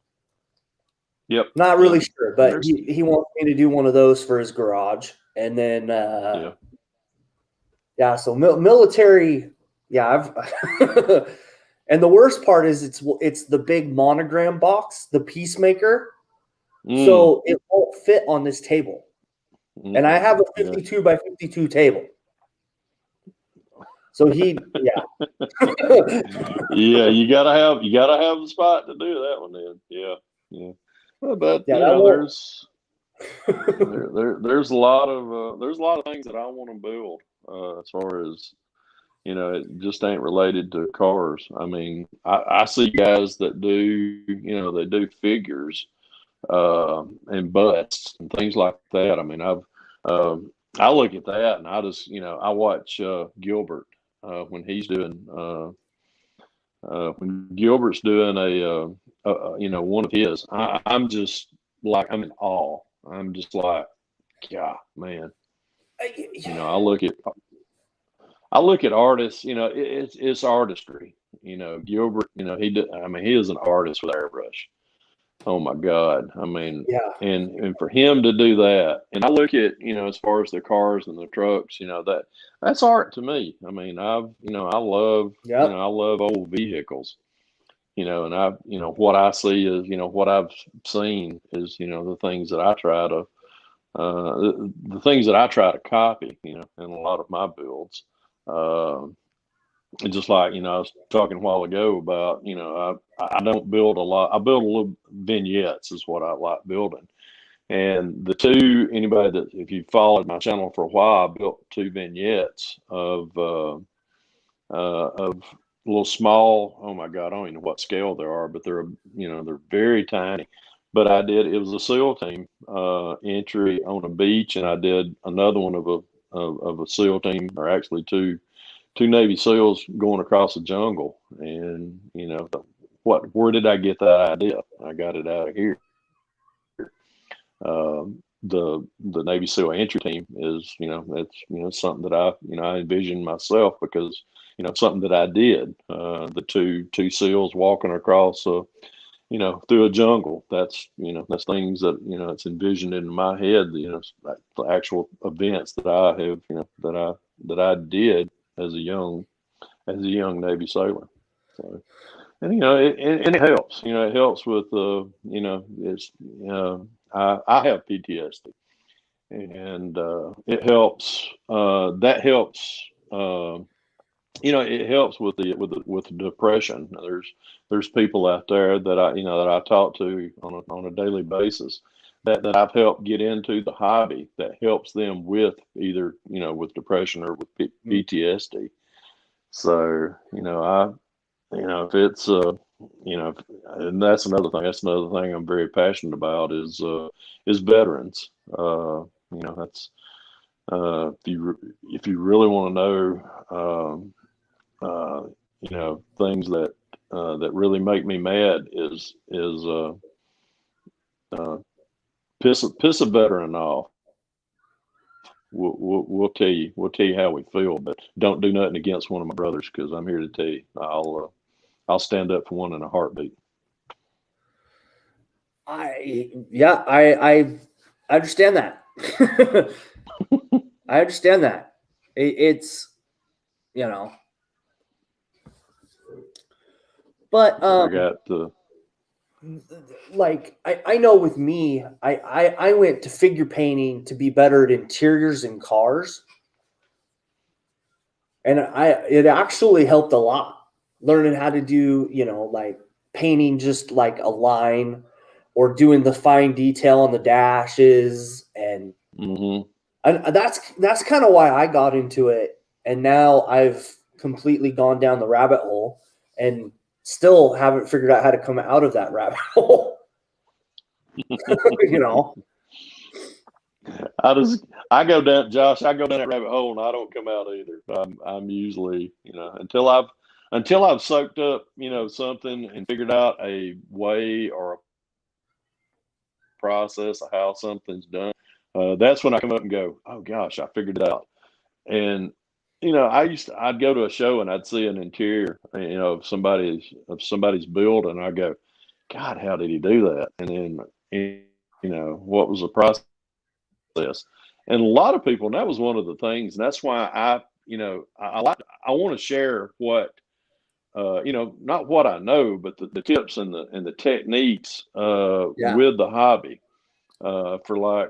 Yep. Not really sure, but he wants me to do one of those for his garage. And then, so military, I've and the worst part is it's the big monogram box, the Peacemaker, so it won't fit on this table, and I have a 52 by 52 table. So you gotta have the spot to do that one then. Yeah. But there's a lot of things that I want to build as far as it just ain't related to cars. I mean, I see guys that do they do figures and busts and things like that. I mean, I look at that and I just I watch Gilbert when he's doing when Gilbert's doing a one of his. I'm just like, I'm in awe. I'm just like, God, man. I look at artists. It's artistry. Gilbert. He is an artist with airbrush. Oh my God. I mean, and for him to do that, and I look at as far as the cars and the trucks, that's art to me. I mean, I love I love old vehicles. And what I see is, what I've seen is, the things that I try to, the things that I try to copy, in a lot of my builds. And just like, I was talking a while ago about, I don't build a lot. I build a little vignettes is what I like building. And the two, anybody that, if you followed my channel for a while, I built two vignettes of little small, oh my God, I don't even know what scale they are, but they're, they're very tiny. But it was a SEAL team entry on a beach, and I did another one of a SEAL team, or actually two Navy SEALs going across the jungle. And, where did I get that idea? I got it out of here. The Navy SEAL entry team is, that's, something that I envisioned myself, because, something that I did, the two SEALs walking across, through a jungle. That's things that, it's envisioned in my head, the actual events that I have, that I did as a young Navy sailor. So, and, it helps, it helps with, it's, I have PTSD, and it helps. That helps. It helps with the depression. There's people out there that I talk to on a daily basis that I've helped get into the hobby that helps them with either with depression or with PTSD. So if it's and that's another thing. That's another thing I'm very passionate about is veterans. That's if you really want to know, things that really make me mad is piss a veteran off. We'll tell you how we feel, but don't do nothing against one of my brothers, because I'm here to tell you I'll stand up for one in a heartbeat. I understand that. I understand that. It's but I got the. Like I know with me, I went to figure painting to be better at interiors in cars, and it actually helped a lot, learning how to do like painting just like a line, or doing the fine detail on the dashes, and that's kind of why I got into it. And now I've completely gone down the rabbit hole, and still haven't figured out how to come out of that rabbit hole. I go down, Josh. I go down that rabbit hole, and I don't come out either. I'm usually, until I've soaked up, something and figured out a way or a process of how something's done. That's when I come up and go, oh gosh, I figured it out. And I'd go to a show and I'd see an interior, of somebody's build, and I go, God, how did he do that? And then, what was the process? And a lot of people, and that was one of the things, and that's why I want to share what, not what I know, but the tips and the techniques with the hobby. For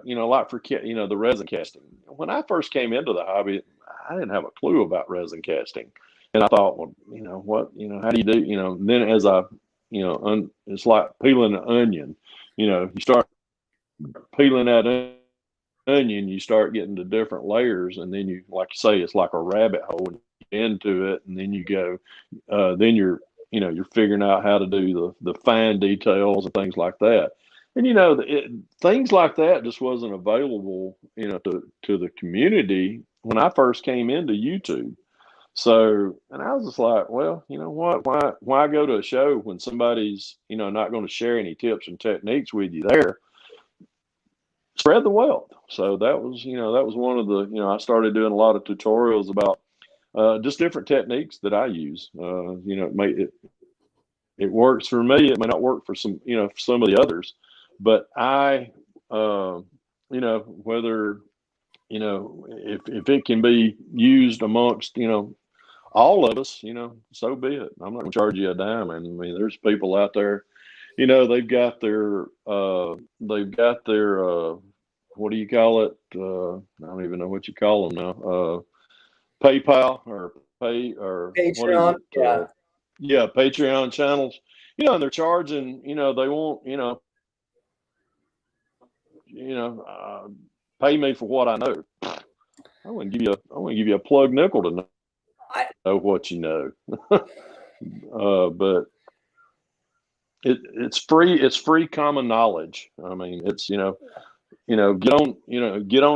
the resin casting. When I first came into the hobby, I didn't have a clue about resin casting, and I thought, well, how do you do, then as I, it's like peeling an onion. You start peeling that onion, you start getting to different layers, and then you, like you say, it's like a rabbit hole, and you get into it, and then you go, then you're figuring out how to do the fine details and things like that. And things like that just wasn't available, to the community when I first came into YouTube. So, and I was just like, well, you know what? Why go to a show when somebody's, not going to share any tips and techniques with you there? Spread the wealth. So that was one of the, I started doing a lot of tutorials about just different techniques that I use. It works for me. It may not work for some, for some of the others. But I, whether, if it can be used amongst, all of us, so be it. I'm not going to charge you a dime. And I mean, there's people out there, they've got their, what do you call it? I don't even know what you call them now. PayPal or Patreon. Yeah, Patreon channels. And they're charging. They want pay me for what I know. I wouldn't give you a plug nickel to know what you know. But it's free common knowledge. I mean, it's get on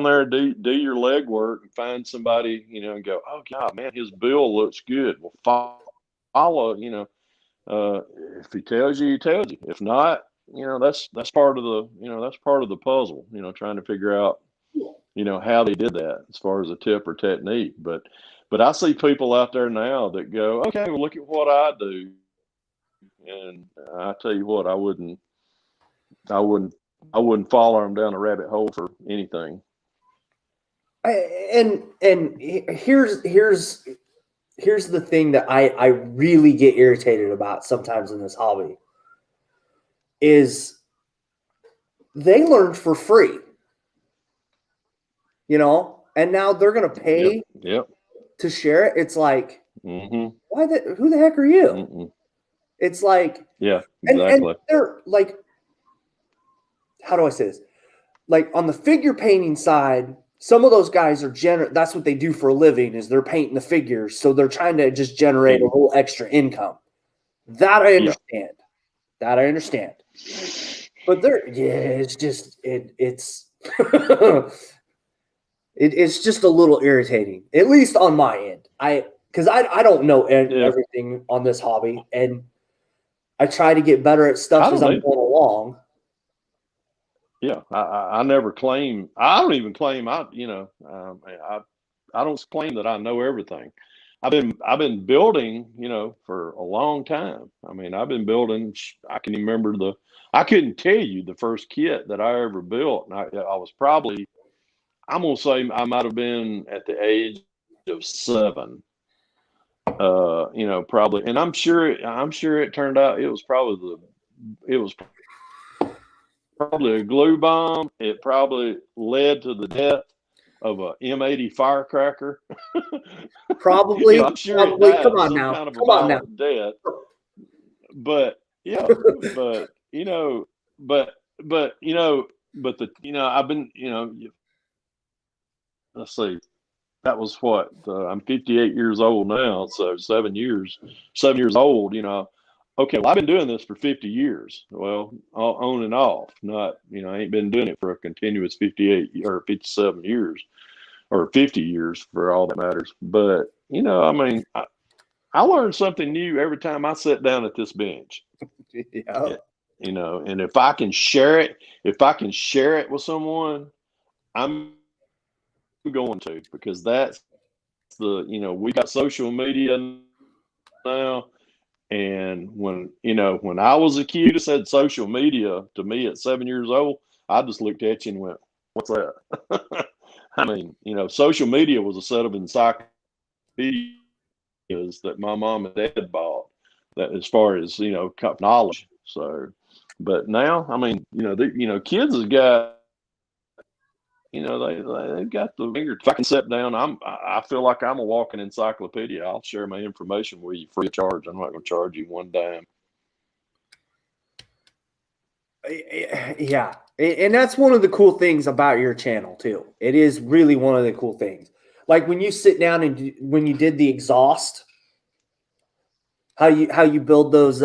there, do your legwork, and find somebody, and go, oh God, man, his bill looks good. Well, follow, if he tells you, he tells you. If not, that's part of the puzzle. Trying to figure out, how they did that as far as a tip or technique. But I see people out there now that go, okay, well, look at what I do. And I tell you what, I wouldn't follow them down a rabbit hole for anything. And here's the thing that I really get irritated about sometimes in this hobby is they learned for free, and now they're going to pay to share it. It's like, who the heck are you? It's like, yeah, exactly. And they're like, how do I say this? Like on the figure painting side, some of those guys are that's what they do for a living, is they're painting the figures. So they're trying to just generate a little extra income. That I understand. That I understand. But it's just it's it's just a little irritating, at least on my end. Because I don't know everything on this hobby, and I try to get better at stuff as I'm going along. Yeah, I never claim. I don't even claim. I don't claim that I know everything. I've been building, for a long time. I mean, I've been building. I can remember I couldn't tell you the first kit that I ever built, and I was probably, I'm gonna say I might have been at the age of 7. Probably, and I'm sure it turned out it was probably a glue bomb. It probably led to the death of a M80 firecracker. Probably. I'm sure probably. It died Come on some now. kind of a Come on now. violent death. But I've been, let's see, that was what, I'm 58 years old now, so 7 years old, okay, well, I've been doing this for 50 years. Well, on and off, not, I ain't been doing it for a continuous 58 or 57 years or 50 years for all that matters. But, I mean, I learn something new every time I sit down at this bench. Yeah. And if I can share it with someone, I'm going to, because that's we got social media now. And when I was a kid who said social media to me at 7 years old, I just looked at you and went, what's that? I mean, social media was a set of encyclopedias that my mom and dad bought, that as far as, knowledge. So, but now, I mean, kids have got, they've got the finger. If I can sit down, I feel like I'm a walking encyclopedia. I'll share my information with you free of charge. I'm not going to charge you one dime. Yeah, and that's one of the cool things about your channel too. It is really one of the cool things. Like when you sit down and when you did the exhaust, how you build those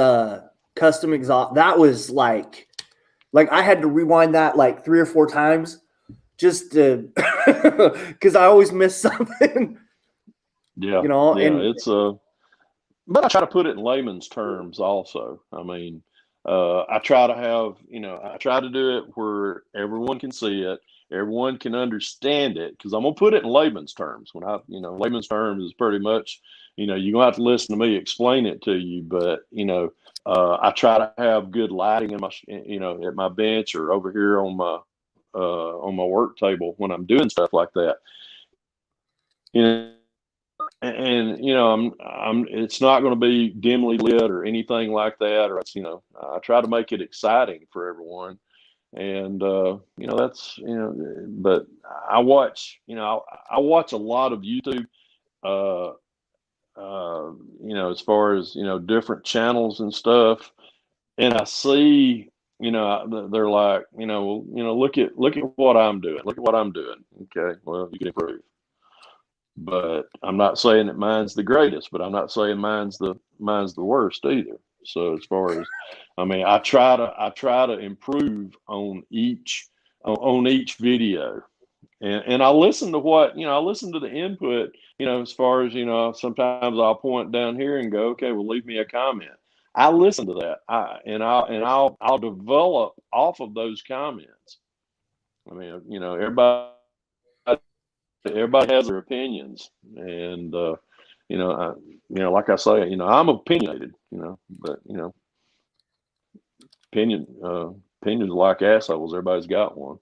custom exhaust. That was like I had to rewind that like 3 or 4 times. Just because I always miss something. Yeah, and it's but I try to put it in layman's terms also. I mean, I try to do it where everyone can see it, everyone can understand it, because I'm gonna put it in layman's terms. When layman's terms is pretty much, you're gonna have to listen to me explain it to you. But I try to have good lighting in my, at my bench or over here on my work table when I'm doing stuff like that. And it's not going to be dimly lit or anything like that, or it's, I try to make it exciting for everyone. And that's, but I watch a lot of YouTube, as far as different channels and stuff, and I see they're like, look at what I'm doing. Look at what I'm doing. Okay, well, you can improve. But I'm not saying that mine's the greatest, but I'm not saying mine's the worst either. So as far as, I mean, I try to improve on each video, and I listen to I listen to the input. As far as sometimes I'll point down here and go, okay, well, leave me a comment. I listen to that, I'll develop off of those comments. I mean, everybody has their opinions, and like I say, I'm opinionated, but opinions are like assholes. Everybody's got one.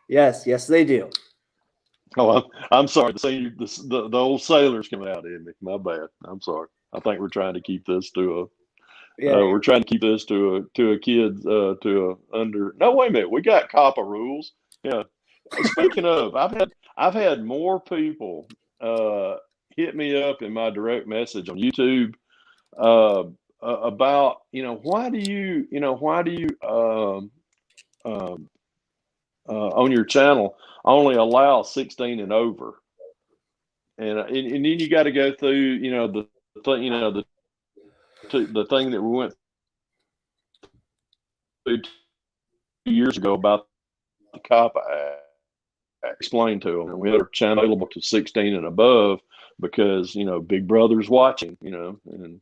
Yes, they do. Oh, I'm sorry. The old sailor's coming out in me. My bad. I'm sorry. I think we're trying to keep this to we're trying to keep this to a kid to a under. No, wait a minute. We got COPPA rules. Yeah. Speaking of, I've had more people hit me up in my direct message on YouTube about why do you on your channel only allow 16 and over, and then you got to go through the thing that we went through 2 years ago about the COPPA Act. Explained to them, and we had our channel available to 16 and above because Big Brother's watching, and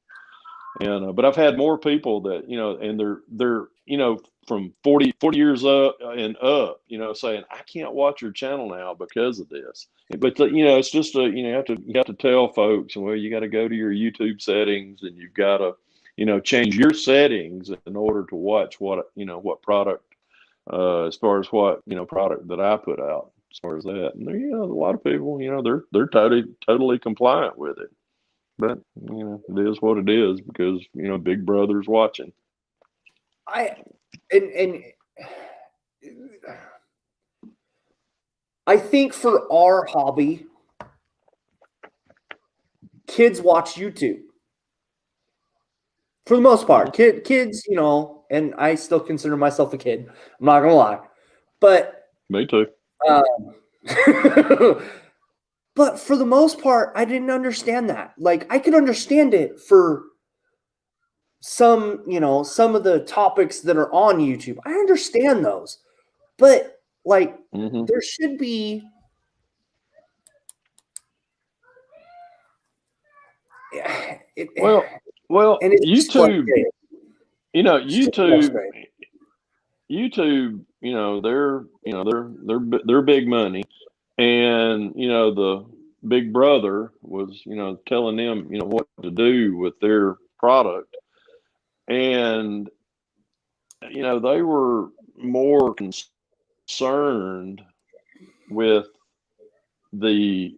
but I've had more people that and they're from 40 years up and up, saying I can't watch your channel now because of this. But it's just you have to tell folks, well, you got to go to your YouTube settings and you've got to change your settings in order to watch what product as far as what product that I put out. As far as that, and a lot of people, they're totally compliant with it, but it is what it is because Big Brother's watching. I think for our hobby, kids watch YouTube for the most part. Kids, and I still consider myself a kid. I'm not gonna lie, but me too. But for the most part, I didn't understand that. Like, I could understand it for some of the topics that are on YouTube. I understand those, but like, there should be. Well, and YouTube, YouTube, they're big money, and the Big Brother was telling them what to do with their product, and they were more concerned with the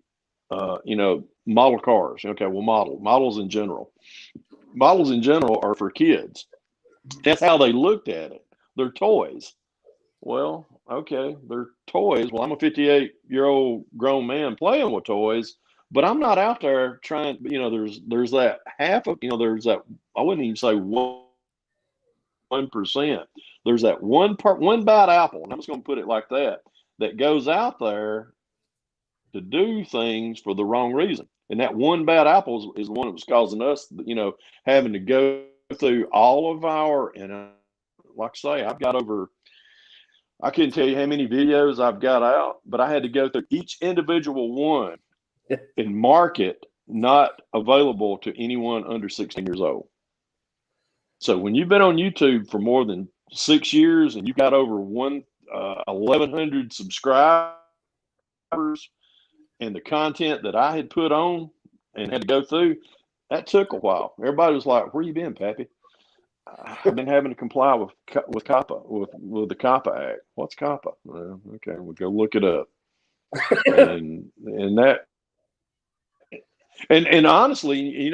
model cars. Okay, well, models in general are for kids. That's how they looked at it. They're toys. Well, okay, they're toys. Well, I'm a 58-year-old grown man playing with toys, but I'm not out there trying. There's that half of there's that, I wouldn't even say 1%. There's that one bad apple, and I'm just going to put it like that goes out there to do things for the wrong reason. And that one bad apple is the one that was causing us, having to go through all of our, and like I say, I've got I couldn't tell you how many videos I've got out, but I had to go through each individual one and mark it not available to anyone under 16 years old. So when you've been on YouTube for more than 6 years and you've got over 1,100 subscribers, and the content that I had put on and had to go through, that took a while. Everybody was like, "Where you been, Pappy?" I've been having to comply with COPPA, with the COPPA Act. What's COPPA? Well, okay, we'll go look it up. and that, and honestly,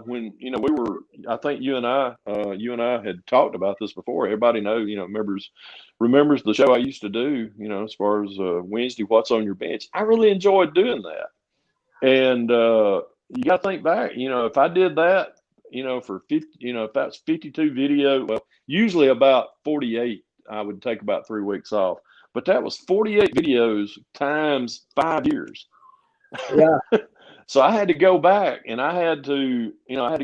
when we were, I think you and I had talked about this before. Everybody remembers the show I used to do. As far as Wednesday, What's on Your Bench. I really enjoyed doing that. And you got to think back. If I did that, for 50, if that's 52 video, well, usually about 48, I would take about 3 weeks off. But that was 48 videos times 5 years. Yeah. So I had to go back, and I had to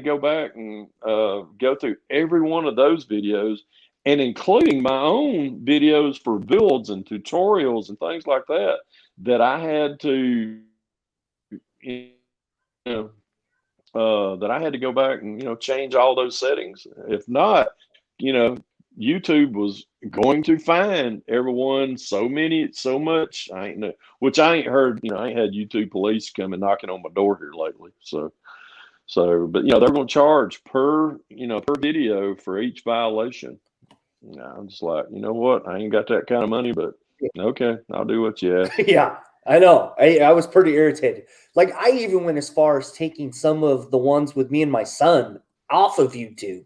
go back and go through every one of those videos, and including my own videos for builds and tutorials and things like that I had to, you know, that I had to go back and, change all those settings. If not, you know, YouTube was going to fine everyone so much. I ain't know, which I ain't heard, I ain't had YouTube police coming knocking on my door here lately. But they're going to charge per video for each violation. I'm just like, you know what? I ain't got that kind of money, but okay, I'll do what you ask. Yeah, I know. I was pretty irritated. Like, I even went as far as taking some of the ones with me and my son off of YouTube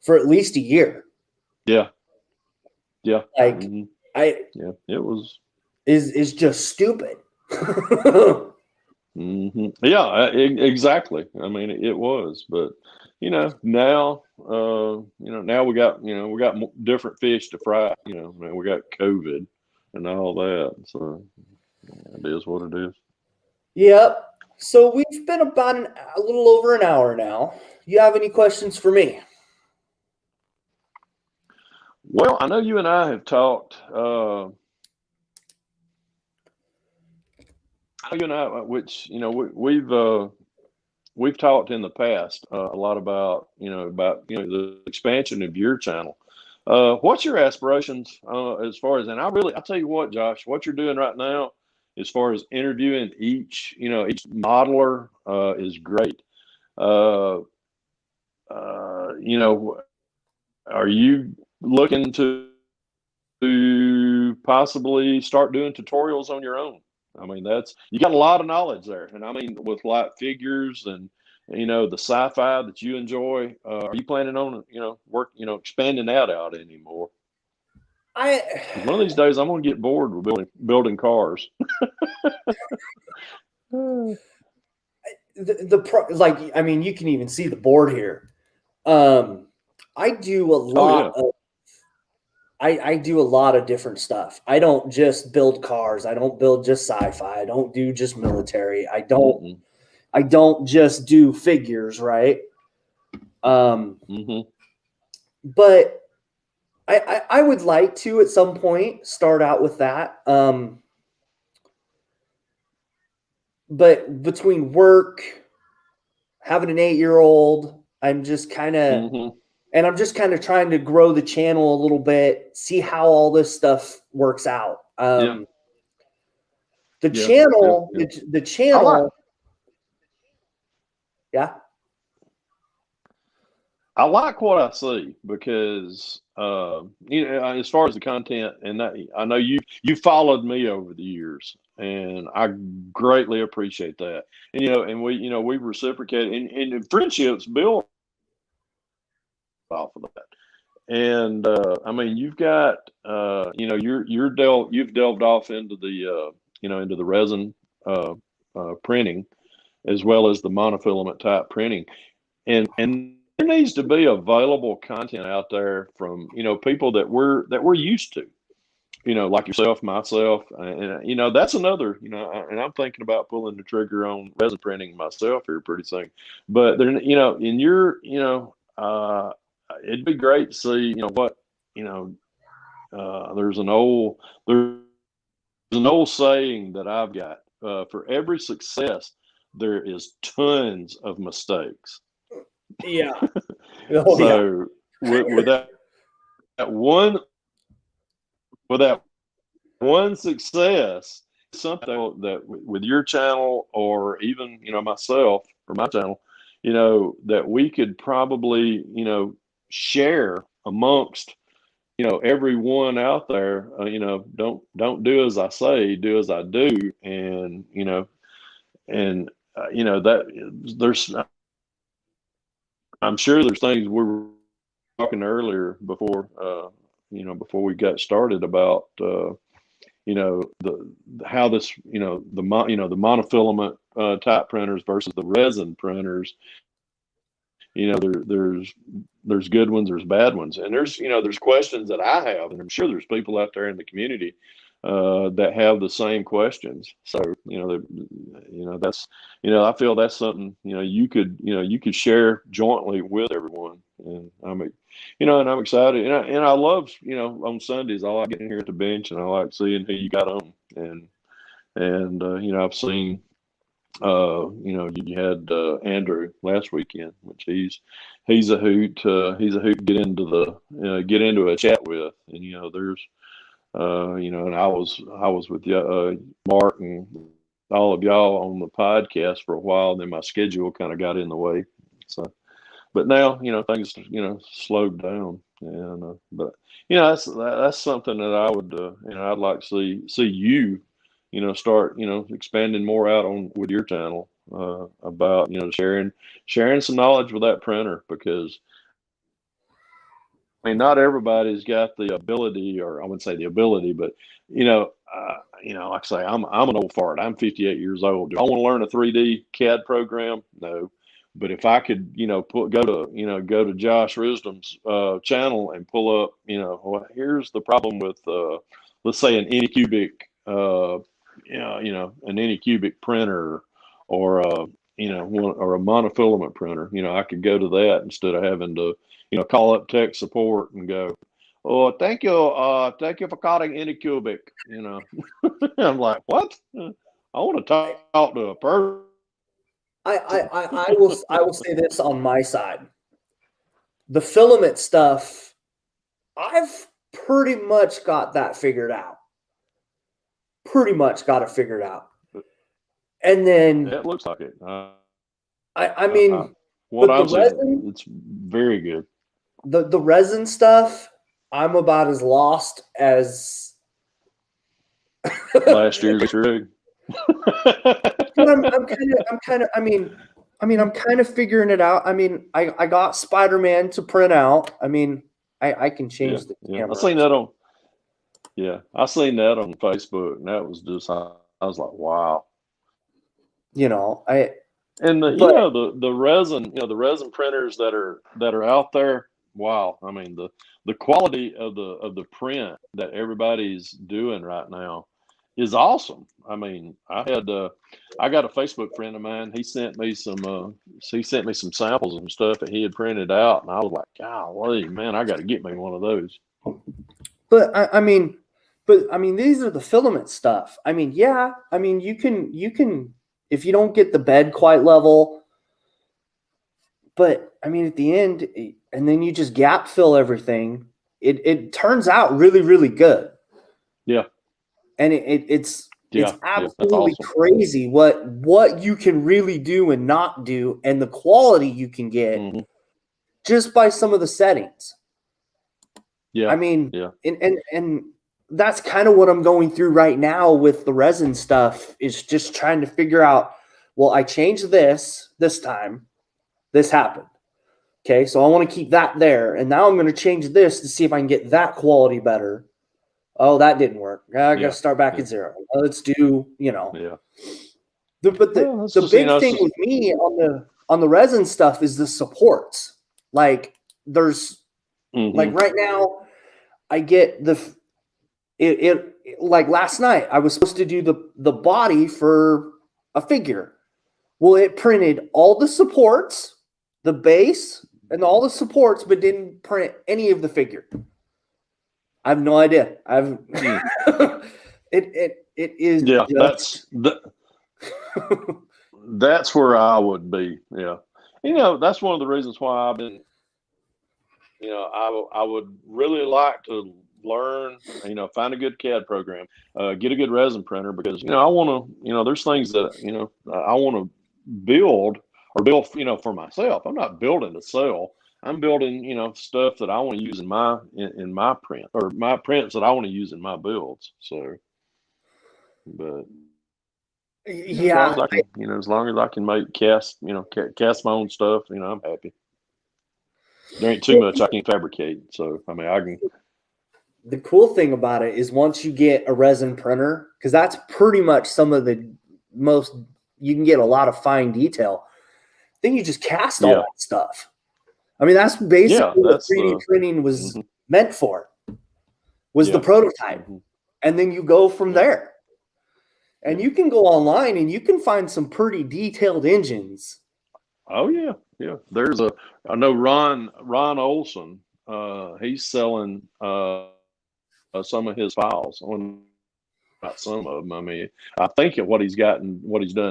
for at least a year. Yeah. Yeah. Like, Mm-hmm. It was is just stupid. Mm-hmm. Yeah, exactly. I mean, it was, but now, now we got different fish to fry. Man, we got COVID and all that, so it is what it is. Yep. So we've been about a little over an hour now. You have any questions for me? Well, I know you and I have talked. You and I, which we've talked in the past a lot about the expansion of your channel. What's your aspirations as far as? And I'll tell you what, Josh, what you're doing right now, as far as interviewing each modeler, is great. Are you looking to possibly start doing tutorials on your own? I mean, you got a lot of knowledge there, and I mean, with like figures and the sci-fi that you enjoy. Are you planning on expanding that out anymore? One of these days I'm gonna get bored with building cars. I mean, you can even see the board here. I do a lot of I do a lot of different stuff. I don't just build cars. I don't build just sci-fi. I don't do just military. I don't just do figures, right? But I would like to at some point start out with that. But between work, having an 8-year-old, I'm just kind of and I'm just kind of trying to grow the channel a little bit, see how all this stuff works out. The channel. Yeah. I like what I see because as far as the content, and I know you followed me over the years, and I greatly appreciate that. And and we reciprocate, and friendships built off of that. And I mean, you've got you've delved off into the into the resin printing, as well as the monofilament type printing, and there needs to be available content out there from people that we're used to, like yourself, myself, and that's another, and I'm thinking about pulling the trigger on resin printing myself here pretty soon. But there, in your, it'd be great to see, what, there's an old saying that I've got, for every success, there is tons of mistakes. Yeah. So with that one success, something that with your channel, or even myself or my channel, that we could probably share amongst everyone out there. Don't do as I say, do as I do, and that there's. I'm sure there's things we were talking earlier before before we got started about how this the monofilament type printers versus the resin printers, there's good ones, there's bad ones, and there's questions that I have, and I'm sure there's people out there in the community that have the same questions. So that's I feel that's something you could share jointly with everyone, and I'm excited, and I love on Sundays I like getting here at the bench, and I like seeing who you got on, and I've seen. You had Andrew last weekend, which he's a hoot. He's a hoot. Get into a chat with, and there's and I was with Mark and all of y'all on the podcast for a while. And then my schedule kind of got in the way. So, but now things slowed down, and but that's something that I would I'd like to see you start, expanding more out on with your channel about, sharing some knowledge with that printer, because I mean, not everybody's got the ability, or I wouldn't say the ability, but like I say, I'm an old fart. I'm 58 years old. Do I want to learn a 3D CAD program? No. But if I could, go to Josh Risdom's channel and pull up, well, here's the problem with, let's say, an Anycubic an Anycubic printer, or or a monofilament printer. I could go to that instead of having to call up tech support and go, oh, thank you for calling Anycubic. I'm like, what? I want to talk to a person. I will say this on my side. The filament stuff, I've pretty much got that figured out. Pretty much got it figured out. And then it looks like it. I mean, what I've seen, it's very good. The resin stuff, I'm about as lost as last year's rig. I'm kind of figuring it out. I mean, I got Spider-Man to print out. I mean, I can change the camera. I seen that on. Yeah, I seen that on Facebook, and that was just, I was like, wow. The resin, the resin printers that are out there. Wow, I mean the quality of the print that everybody's doing right now is awesome. I mean, I got a Facebook friend of mine. He sent me some samples and stuff that he had printed out, and I was like, golly, man, I got to get me one of those. But I mean, these are the filament stuff. I mean, yeah. I mean, you can if you don't get the bed quite level, but I mean, at the end, and then you just gap fill everything. It turns out really, really good. Yeah. And it's absolutely awesome. crazy what you can really do and not do, and the quality you can get just by some of the settings. Yeah. I mean, and that's kind of what I'm going through right now with the resin stuff, is just trying to figure out, well, I changed this time. This happened. Okay, so I want to keep that there. And now I'm going to change this to see if I can get that quality better. Oh, that didn't work. I got to start back at zero. Let's do, Yeah. The big thing with me on the resin stuff is the supports. Like there's like right now I get like last night I was supposed to do the body for a figure. Well, it printed all the supports, the base, and all the supports, but didn't print any of the figure. I have no idea. It is. Yeah, that's where I would be. Yeah, that's one of the reasons why I've been. I would really like to learn. Find a good CAD program, get a good resin printer, because I want to. There's things that I want to build for myself. I'm not building to sell. I'm building stuff that I want to use in my print, or my prints that I want to use in my builds. So, but yeah, as long as I can make cast my own stuff, I'm happy. There ain't too much I can fabricate. So I mean, I can. The cool thing about it is once you get a resin printer, because that's pretty much some of the most, you can get a lot of fine detail. Then you just cast all that stuff. I mean, that's basically Yeah, what that's 3D the. printing was Mhm. meant for, was the Yeah. prototype. Mhm. And then you go from Yeah. there. And Yeah. you can go online and you can find some pretty detailed engines. Oh yeah, yeah. I know Ron Olson. He's selling some of his files on. Not some of them. I mean, I think what he's done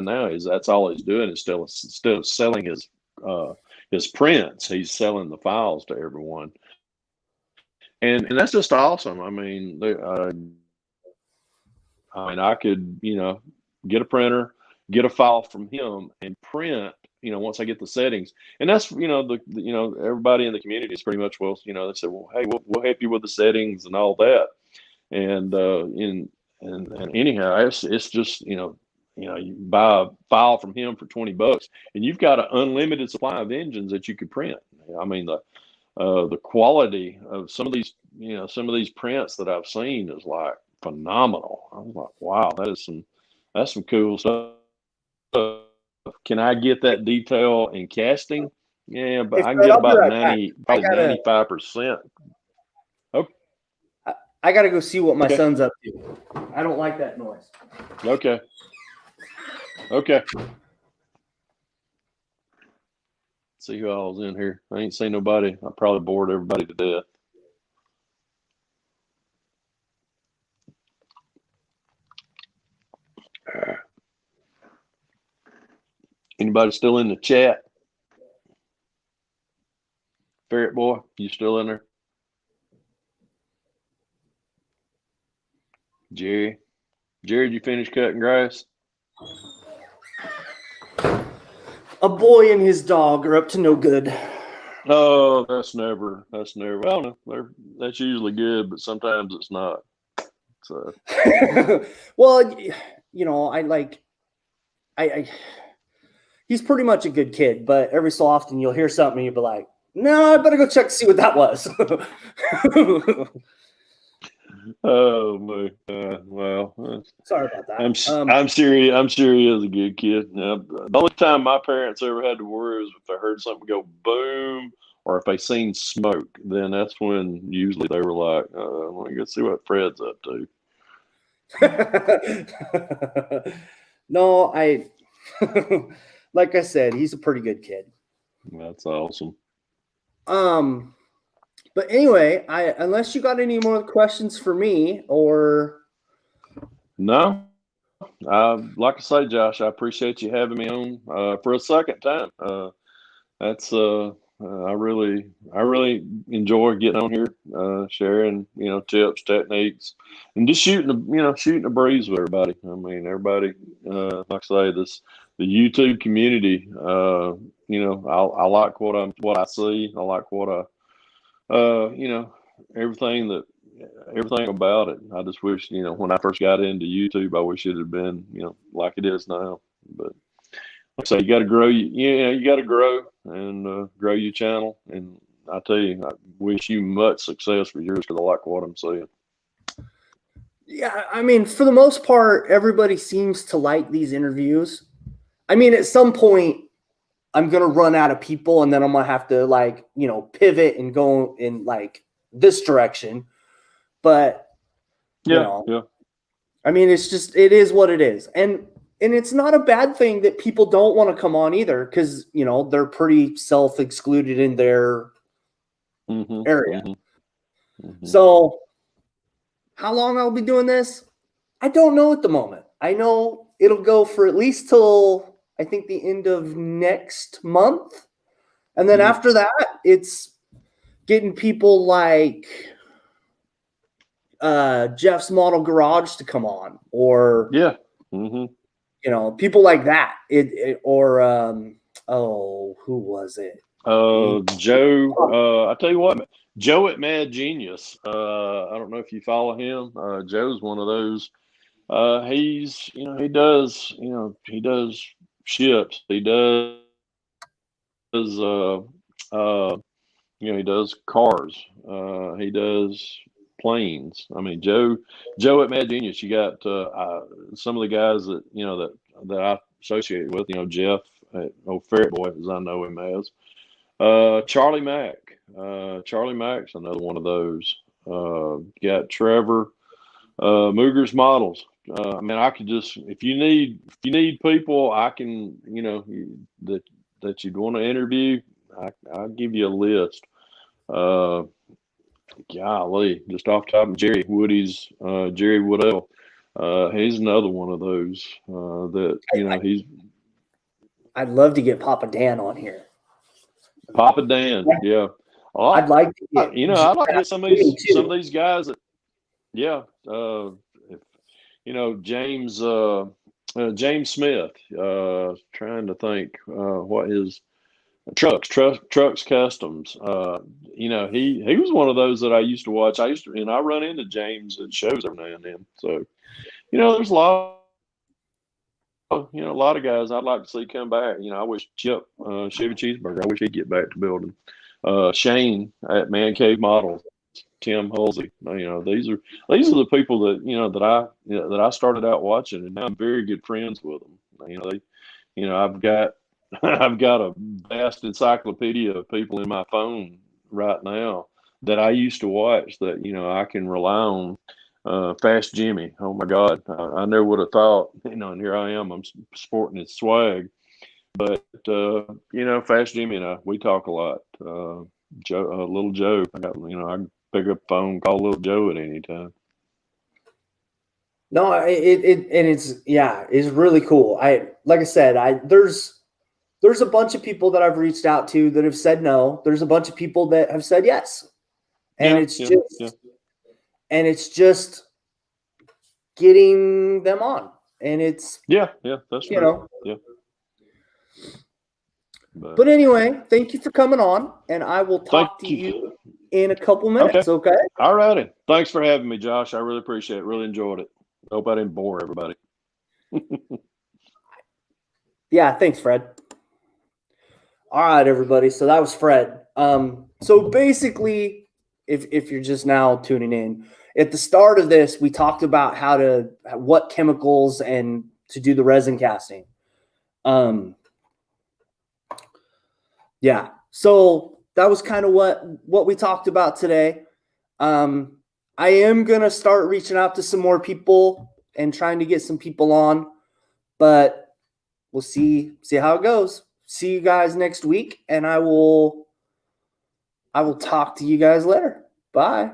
now is that's all he's doing is still selling his prints. He's selling the files to everyone, and that's just awesome. I mean, I could, get a printer, get a file from him, and print. Once I get the settings, and that's everybody in the community is pretty much, well, they said, well, hey, we'll help you with the settings and all that, and and anyhow, it's just you buy a file from him for $20, and you've got an unlimited supply of engines that you could print. I mean, the quality of some of these prints that I've seen is like phenomenal. I was like, wow, that's some cool stuff. Can I get that detail in casting? Yeah, but Hey I can Fred, get I'll be about right back. 90, probably 95%. Okay, I gotta go see what my okay, son's up to. I don't like that noise. okay, okay. See who all's in here. I ain't seen nobody. I probably bored everybody to death. Anybody still in the chat? Ferret boy, you still in there? Jerry, Jared, you finished cutting grass? A boy and his dog are up to no good. Oh, that's never. I don't know. That's usually good, but sometimes it's not. So Well, I he's pretty much a good kid, but every so often you'll hear something and you'll be like, no, I better go check to see what that was. oh my, well, Sorry about that. I'm serious. I'm sure he is a good kid. The only time my parents ever had to worry is if they heard something go boom, or if they seen smoke. Then that's when usually they were like, "Let me go see what Fred's up to." No, like I said, he's a pretty good kid. That's awesome. But anyway, unless you got any more questions for me, or No, like I say, Josh, I appreciate you having me on for a second time. That's I really enjoy getting on here, sharing tips, techniques, and just shooting a breeze with everybody. I mean, everybody, like I say, the YouTube community. I like what I see. I like what everything everything about it. I just wish when I first got into YouTube, I wish it had been like it is now. But so you got to grow. You got to grow and grow your channel. And I tell you, I wish you much success for yours because I like what I'm seeing. yeah, I mean, for the most part, everybody seems to like these interviews. I mean, at some point, I'm gonna run out of people, and then I'm gonna have to pivot and go in like this direction. But Yeah, yeah. I mean, it is what it is, and it's not a bad thing that people don't want to come on either, because they're pretty self-excluded in their area. So, how long I'll be doing this, I don't know at the moment. I know it'll go for at least till I think the end of next month, and then after that, it's getting people like Jeff's Model Garage to come on, or people like that. Who was it? Joe. I tell you what, Joe at Mad Genius. I don't know if you follow him. Joe's one of those. He does ships. He does he does cars. He does planes. I mean, Joe at Mad Genius. You got some of the guys that I associate with. Jeff, Ferret Boy, as I know him as. Charlie Mack. Charlie Mack's another one of those. Got Trevor. Mooger's models. I mean, I could just if you need people, I can that you'd want to interview. I'll give you a list. Golly, just off the top of Jerry Woodell. He's another one of those that he's I'd love to get Papa Dan on here. Papa Dan. Yeah, I'd like to get, I'd like to get some of these guys that James Smith. Trying to think what his Trucks Customs. He was one of those that I used to watch. I run into James at shows every now and then. So, there's a lot of guys I'd like to see come back. I wish Chip Chevy Cheeseburger. I wish he'd get back to building. Shane at Man Cave Models. Tim Hulsey. These are the people that I started out watching, and now I'm very good friends with them. I've got a vast encyclopedia of people in my phone right now that I used to watch that I can rely on. Fast Jimmy. Oh my God, I never would have thought. And here I am. I'm sporting his swag, but Fast Jimmy and I, we talk a lot. Little Joe. I can pick up the phone, call Little Joe at any time. No, it's really cool. Like I said, there's a bunch of people that I've reached out to that have said no. There's a bunch of people that have said yes, and it's just getting them on, and it's that's true. But anyway, thank you for coming on, and I will talk to you in a couple minutes. Okay. All righty. Thanks for having me, Josh. I really appreciate it. Really enjoyed it. Hope I didn't bore everybody. Yeah. Thanks, Fred. All right, everybody. So that was Fred. So basically, if you're just now tuning in, at the start of this, we talked about what chemicals and to do the resin casting. Yeah. So that was kind of what we talked about today. I am going to start reaching out to some more people and trying to get some people on, but we'll see how it goes. See you guys next week, and I will talk to you guys later. Bye.